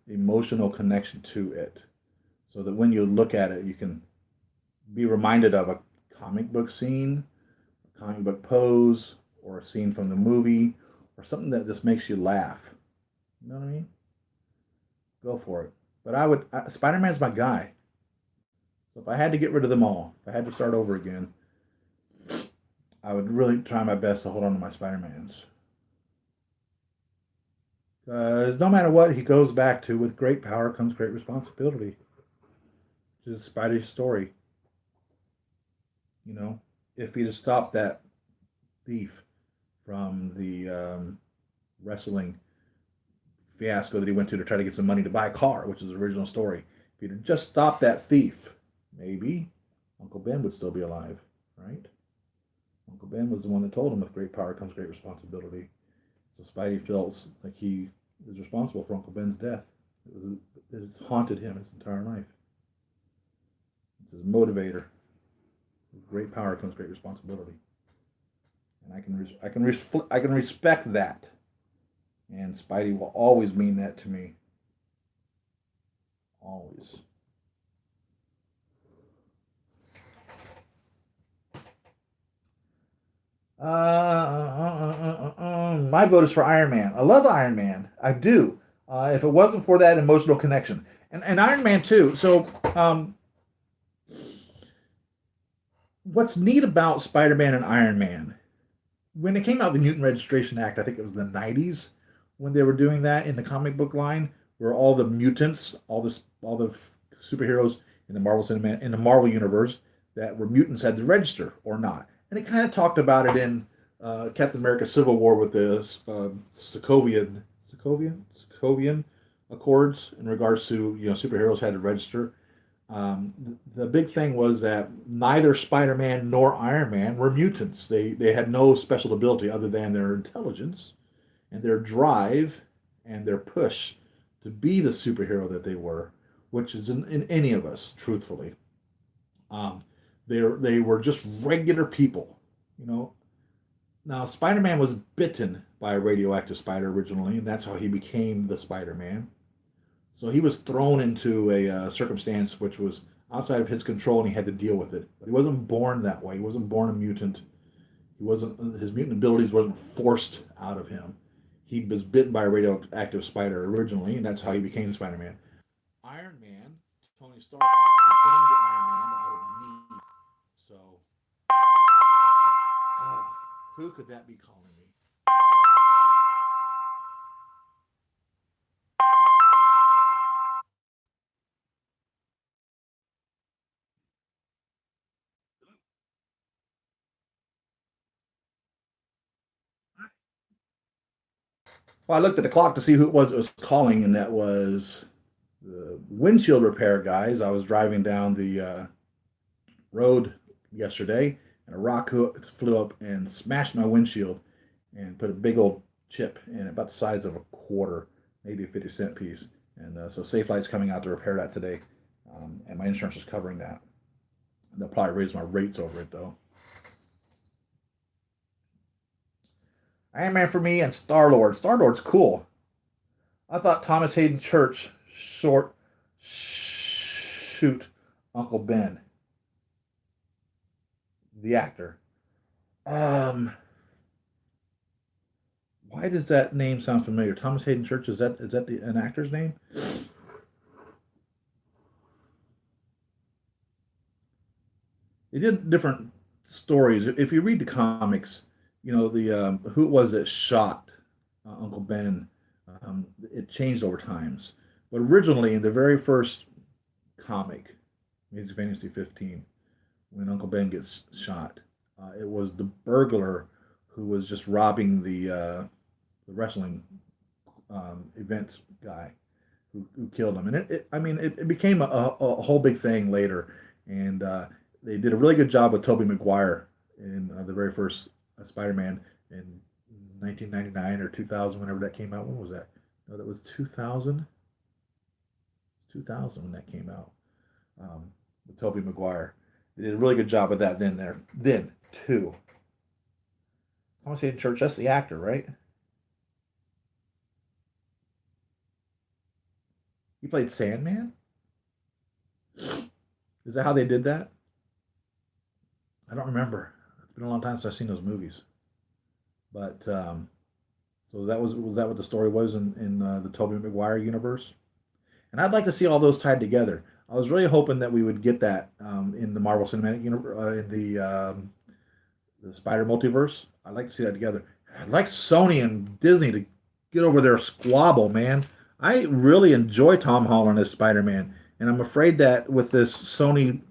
emotional connection to it, so that when you look at it, you can be reminded of a comic book scene, a comic book pose, or a scene from the movie, or something that just makes you laugh. You know what I mean? Go for it. But Spider-Man's my guy. So if I had to get rid of them all, if I had to start over again, I would really try my best to hold on to my Spider-Mans. Because no matter what he goes back to, with great power comes great responsibility. Which is Spidey's story. You know, if he'd have stopped that thief from the wrestling fiasco that he went to try to get some money to buy a car, which is the original story, if he'd have just stopped that thief, maybe Uncle Ben would still be alive, right? Uncle Ben was the one that told him with great power comes great responsibility. So Spidey feels like he is responsible for Uncle Ben's death. It's haunted him his entire life. It's his motivator. With great power comes great responsibility, and I can respect that. And Spidey will always mean that to me. Always. My vote is for Iron Man. I love Iron Man. I do. If it wasn't for that emotional connection, and Iron Man too. So, what's neat about Spider-Man and Iron Man? When it came out, the Mutant Registration Act, I think it was the '90s when they were doing that in the comic book line, where all the mutants, all the superheroes in the in the Marvel universe that were mutants had to register or not. And it kind of talked about it in Captain America: Civil War with the Sokovian Accords in regards to superheroes had to register. The big thing was that neither Spider-Man nor Iron Man were mutants. They had no special ability other than their intelligence and their drive and their push to be the superhero that they were, which is in any of us, truthfully. Um, they were just regular people, you know. Now, Spider-Man was bitten by a radioactive spider originally, and that's how he became the Spider-Man. So he was thrown into a circumstance which was outside of his control, and he had to deal with it. But he wasn't born that way. He wasn't born a mutant. He wasn't. His mutant abilities wasn't forced out of him. He was bitten by a radioactive spider originally, and that's how he became Spider-Man. Iron Man, Tony Stark became the Iron Man out of need. So, who could that be calling me? Well, I looked at the clock to see who it was calling, and that was the windshield repair guys. I was driving down the road yesterday, and a rock flew up and smashed my windshield and put a big old chip in about the size of a quarter, maybe a 50-cent piece. And so Safelight's coming out to repair that today, and my insurance is covering that. They'll probably raise my rates over it, though. Iron Man for me and Star Lord. Star Lord's cool. I thought Thomas Hayden Church short shoot Uncle Ben, the actor. Um, why does that name sound familiar? Thomas Hayden Church, is that an actor's name? They did different stories. If you read the comics, the who it was that shot Uncle Ben. It changed over times, but originally in the very first comic, Amazing Fantasy 15, when Uncle Ben gets shot, it was the burglar who was just robbing the wrestling events guy who killed him, and I mean, it became a whole big thing later, and they did a really good job with Tobey Maguire in the very first Spider-Man in 1999 or 2000, whenever that came out. When was that? No, that was 2000. 2000 when that came out, with Tobey Maguire. They did a really good job with that then too. Thomas Hayden Church, that's the actor, right? He played Sandman. Is that how they did that? I don't remember. It's been a long time since I've seen those movies. But so that was that what the story was in the Tobey Maguire universe? And I'd like to see all those tied together. I was really hoping that we would get that in the Marvel Cinematic Universe, in the Spider Multiverse. I'd like to see that together. I'd like Sony and Disney to get over their squabble, man. I really enjoy Tom Holland as Spider-Man, and I'm afraid that with this Sony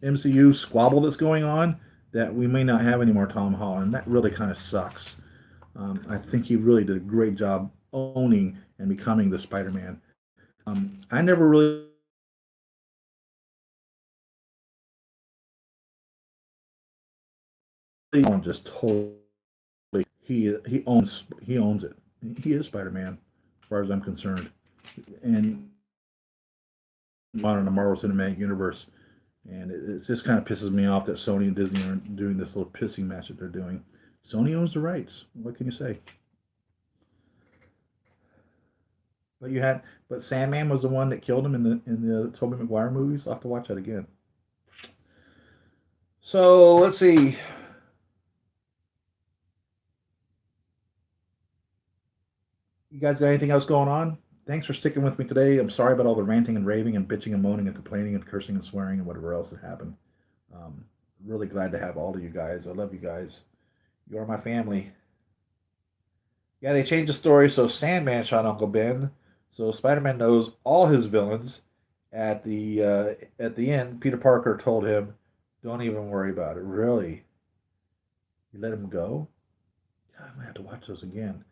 MCU squabble that's going on, that we may not have any more Tom Holland. That really kind of sucks. I think he really did a great job owning and becoming the Spider-Man. I never really just totally he owns it. He is Spider-Man, as far as I'm concerned, and on the Marvel Cinematic Universe. And it just kind of pisses me off that Sony and Disney are doing this little pissing match that they're doing. Sony owns the rights. What can you say? But Sandman was the one that killed him in the Tobey Maguire movies. I'll have to watch that again. So let's see. You guys got anything else going on? Thanks for sticking with me today. I'm sorry about all the ranting and raving and bitching and moaning and complaining and cursing and swearing and whatever else that happened. Um, really glad to have all of you guys. I love you guys. You are my family. Yeah, they changed the story so Sandman shot Uncle Ben. So Spider-Man knows all his villains. At the end, Peter Parker told him, "Don't even worry about it." Really, you let him go? God, I'm gonna have to watch those again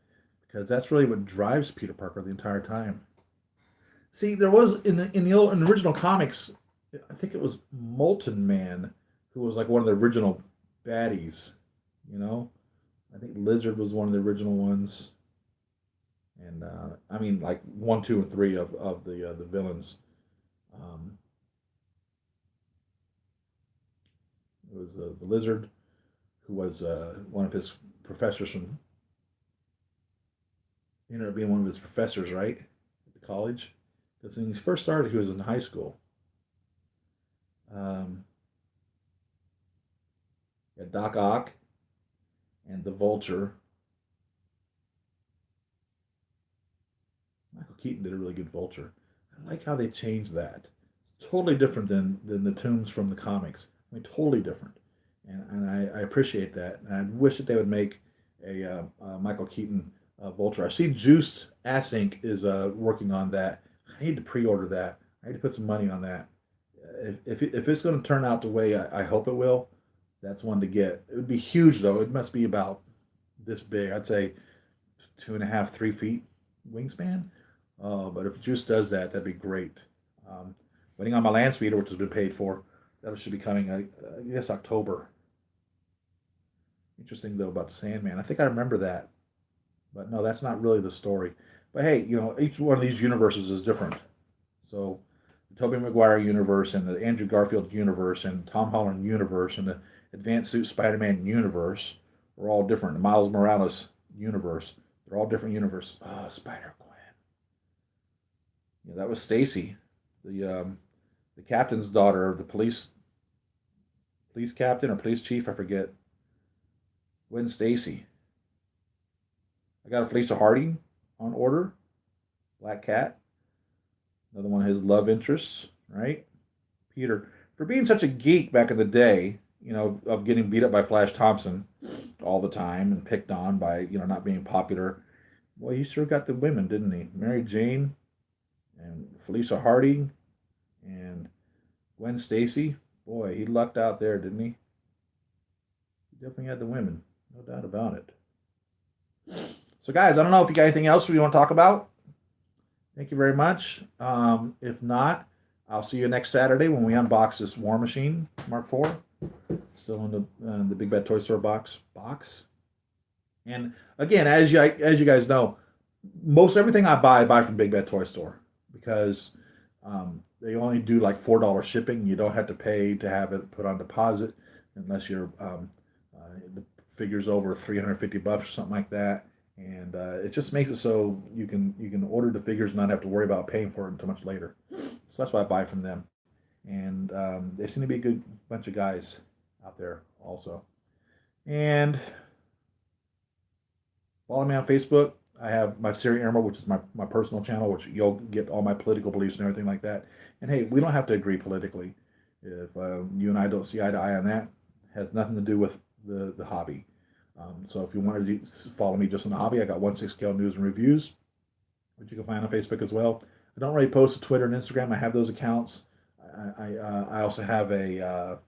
because that's really what drives Peter Parker the entire time. See, there was in the original comics, I think it was Molten Man who was like one of the original baddies. You know, I think Lizard was one of the original ones, and I mean like one, two, and three of the villains. Um, it was the Lizard who was one of his professors from ended up being one of his professors, right, at the college. Because when he first started, he was in high school. Um, yeah, Doc Ock and the Vulture. Michael Keaton did a really good Vulture. I like how they changed that. It's totally different than the tunes from the comics. I mean, totally different, and I appreciate that. And I wish that they would make a Michael Keaton Vulture. I see Juiced Ass Ink is working on that. I need to pre-order that. I need to put some money on that. If it's going to turn out the way I hope it will, that's one to get. It would be huge though. It must be about this big. I'd say 2.5, 3 feet wingspan. But if Juice does that, that'd be great. Um, Waiting on my land speeder, which has been paid for. That should be coming, I guess, October. Interesting though about the Sandman. I think I remember that, but no, that's not really the story. But hey, each one of these universes is different. So the Tobey Maguire universe and the Andrew Garfield universe and Tom Holland universe and the Advanced Suit Spider-Man universe are all different. The Miles Morales universe, they're all different universes. Spider Gwen. Yeah, that was Stacy, the captain's daughter, the police captain or police chief, I forget. Gwen Stacy. I got a Felicia Harding on order. Black Cat. Another one of his love interests, right? Peter. For being such a geek back in the day, of getting beat up by Flash Thompson all the time and picked on by, not being popular. Boy, he sure got the women, didn't he? Mary Jane and Felicia Harding and Gwen Stacy. Boy, he lucked out there, didn't he? He definitely had the women. No doubt about it. So, guys, I don't know if you got anything else we want to talk about. Thank you very much. If not, I'll see you next Saturday when we unbox this War Machine Mark IV. Still in the Big Bad Toy Store box. And again, as you guys know, most everything I buy from Big Bad Toy Store because they only do like $4 shipping. You don't have to pay to have it put on deposit unless the figure's over $350 or something like that. and it just makes it so you can order the figures and not have to worry about paying for it until much later. So that's why I buy from them, and they seem to be a good bunch of guys out there also. And follow me on Facebook. I have my Siri Emerald, which is my personal channel, which you'll get all my political beliefs and everything like that. And hey, we don't have to agree politically. If you and I don't see eye to eye on that, it has nothing to do with the hobby. So if you want to follow me just on the hobby, I got 1/6 scale news and reviews, which you can find on Facebook as well. I don't really post to Twitter and Instagram. I have those accounts. I also have a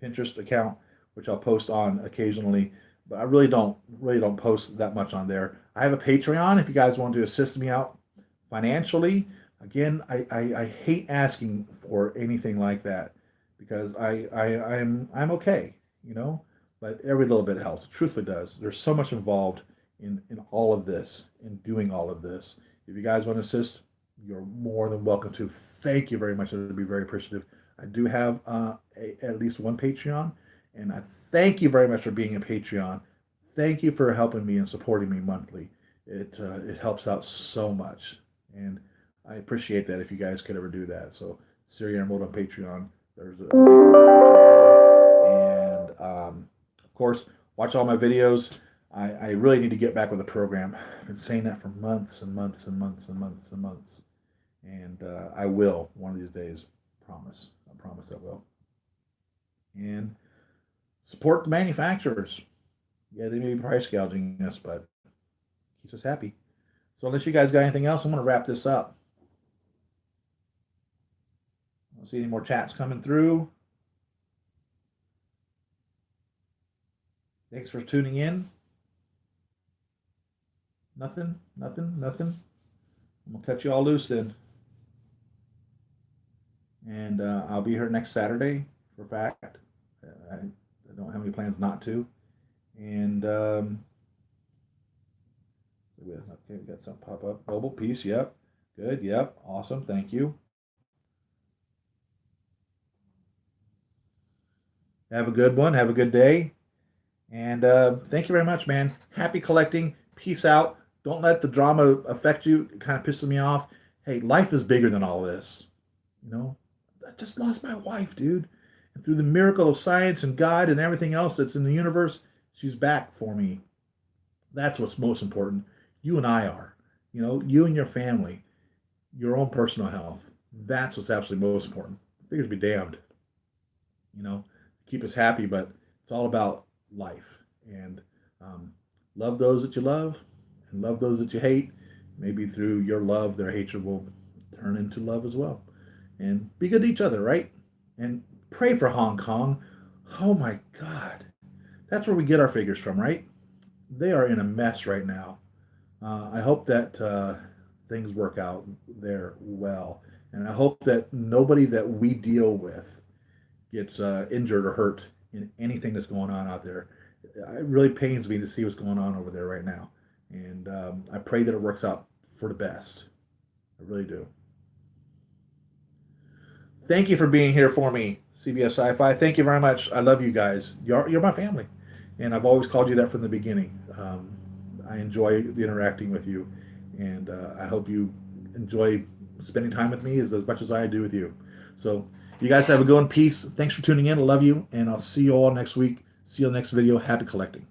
Pinterest account, which I'll post on occasionally, but I really don't post that much on there. I have a Patreon if you guys want to assist me out financially. Again, I hate asking for anything like that because I'm okay, you know, but every little bit helps. Truthfully does. There's so much involved in all of this, in doing all of this. If you guys want to assist, you're more than welcome to. Thank you very much. I would be very appreciative. I do have at least one Patreon, and I thank you very much for being a Patreon. Thank you for helping me and supporting me monthly. It helps out so much, and I appreciate that if you guys could ever do that. So Siri Emerald on Patreon. There's a and of course watch all my videos. I really need to get back with the program. I've been saying that for months and months and months and months and months, and I will one of these days. Promise. I promise I will. And support the manufacturers. Yeah, they may be price gouging us, but keeps us happy. So unless you guys got anything else, I'm going to wrap this up. I don't see any more chats coming through. Thanks for tuning in. Nothing. I'm going to cut you all loose then. And I'll be here next Saturday for a fact. I don't have any plans not to. And okay, we got something pop up. Mobile piece, yep. Good, yep. Awesome, thank you. Have a good one. Have a good day. And thank you very much, man. Happy collecting. Peace out. Don't let the drama affect you. It kind of pisses me off. Hey, life is bigger than all this. You know, I just lost my wife, dude. And through the miracle of science and God and everything else that's in the universe, she's back for me. That's what's most important. You and I are. You know, you and your family, your own personal health. That's what's absolutely most important. Figures be damned. You know, keep us happy, but it's all about life. And love those that you love and love those that you hate. Maybe through your love, their hatred will turn into love as well. And be good to each other, right? And pray for Hong Kong. Oh my God. That's where we get our figures from, right? They are in a mess right now. I hope that things work out there well. And I hope that nobody that we deal with gets injured or hurt in anything that's going on out there. It really pains me to see what's going on over there right now. And I pray that it works out for the best. I really do. Thank you for being here for me, CBS Sci-Fi. Thank you very much. I love you guys. You're my family. And I've always called you that from the beginning. I enjoy the interacting with you. And I hope you enjoy spending time with me as much as I do with you. So you guys have a good one. Peace. Thanks for tuning in. I love you. And I'll see you all next week. See you on the next video. Happy collecting.